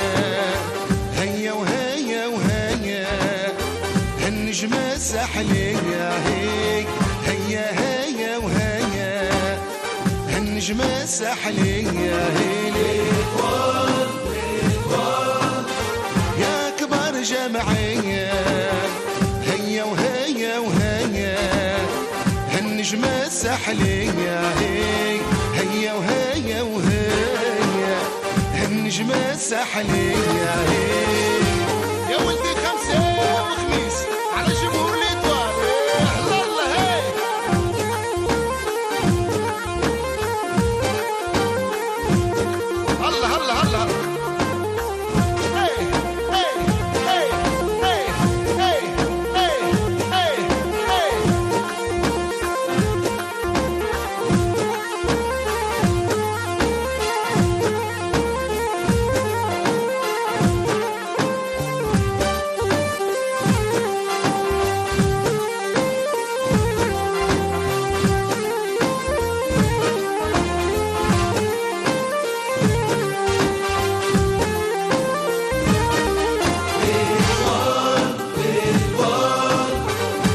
هيا وهيا وهيا هالنجمة الساحلية. هيا هيا وهيا هالنجمة الساحلية. يا كبار جمعية، هيا وهيا وهيا هالنجمة الساحلية. هيا وهيا وهيا هالنجمة الساحلية. يا ولدي خمسة وخميس على جمهور الإتوال. الله هاي الله الله الله.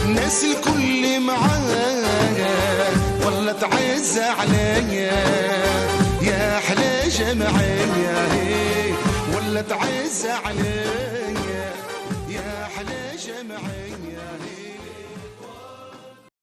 الناس الكل معايا ولا تعز عليا، يا احلى جمعية ولا تعز عليا، يا احلى جمعية.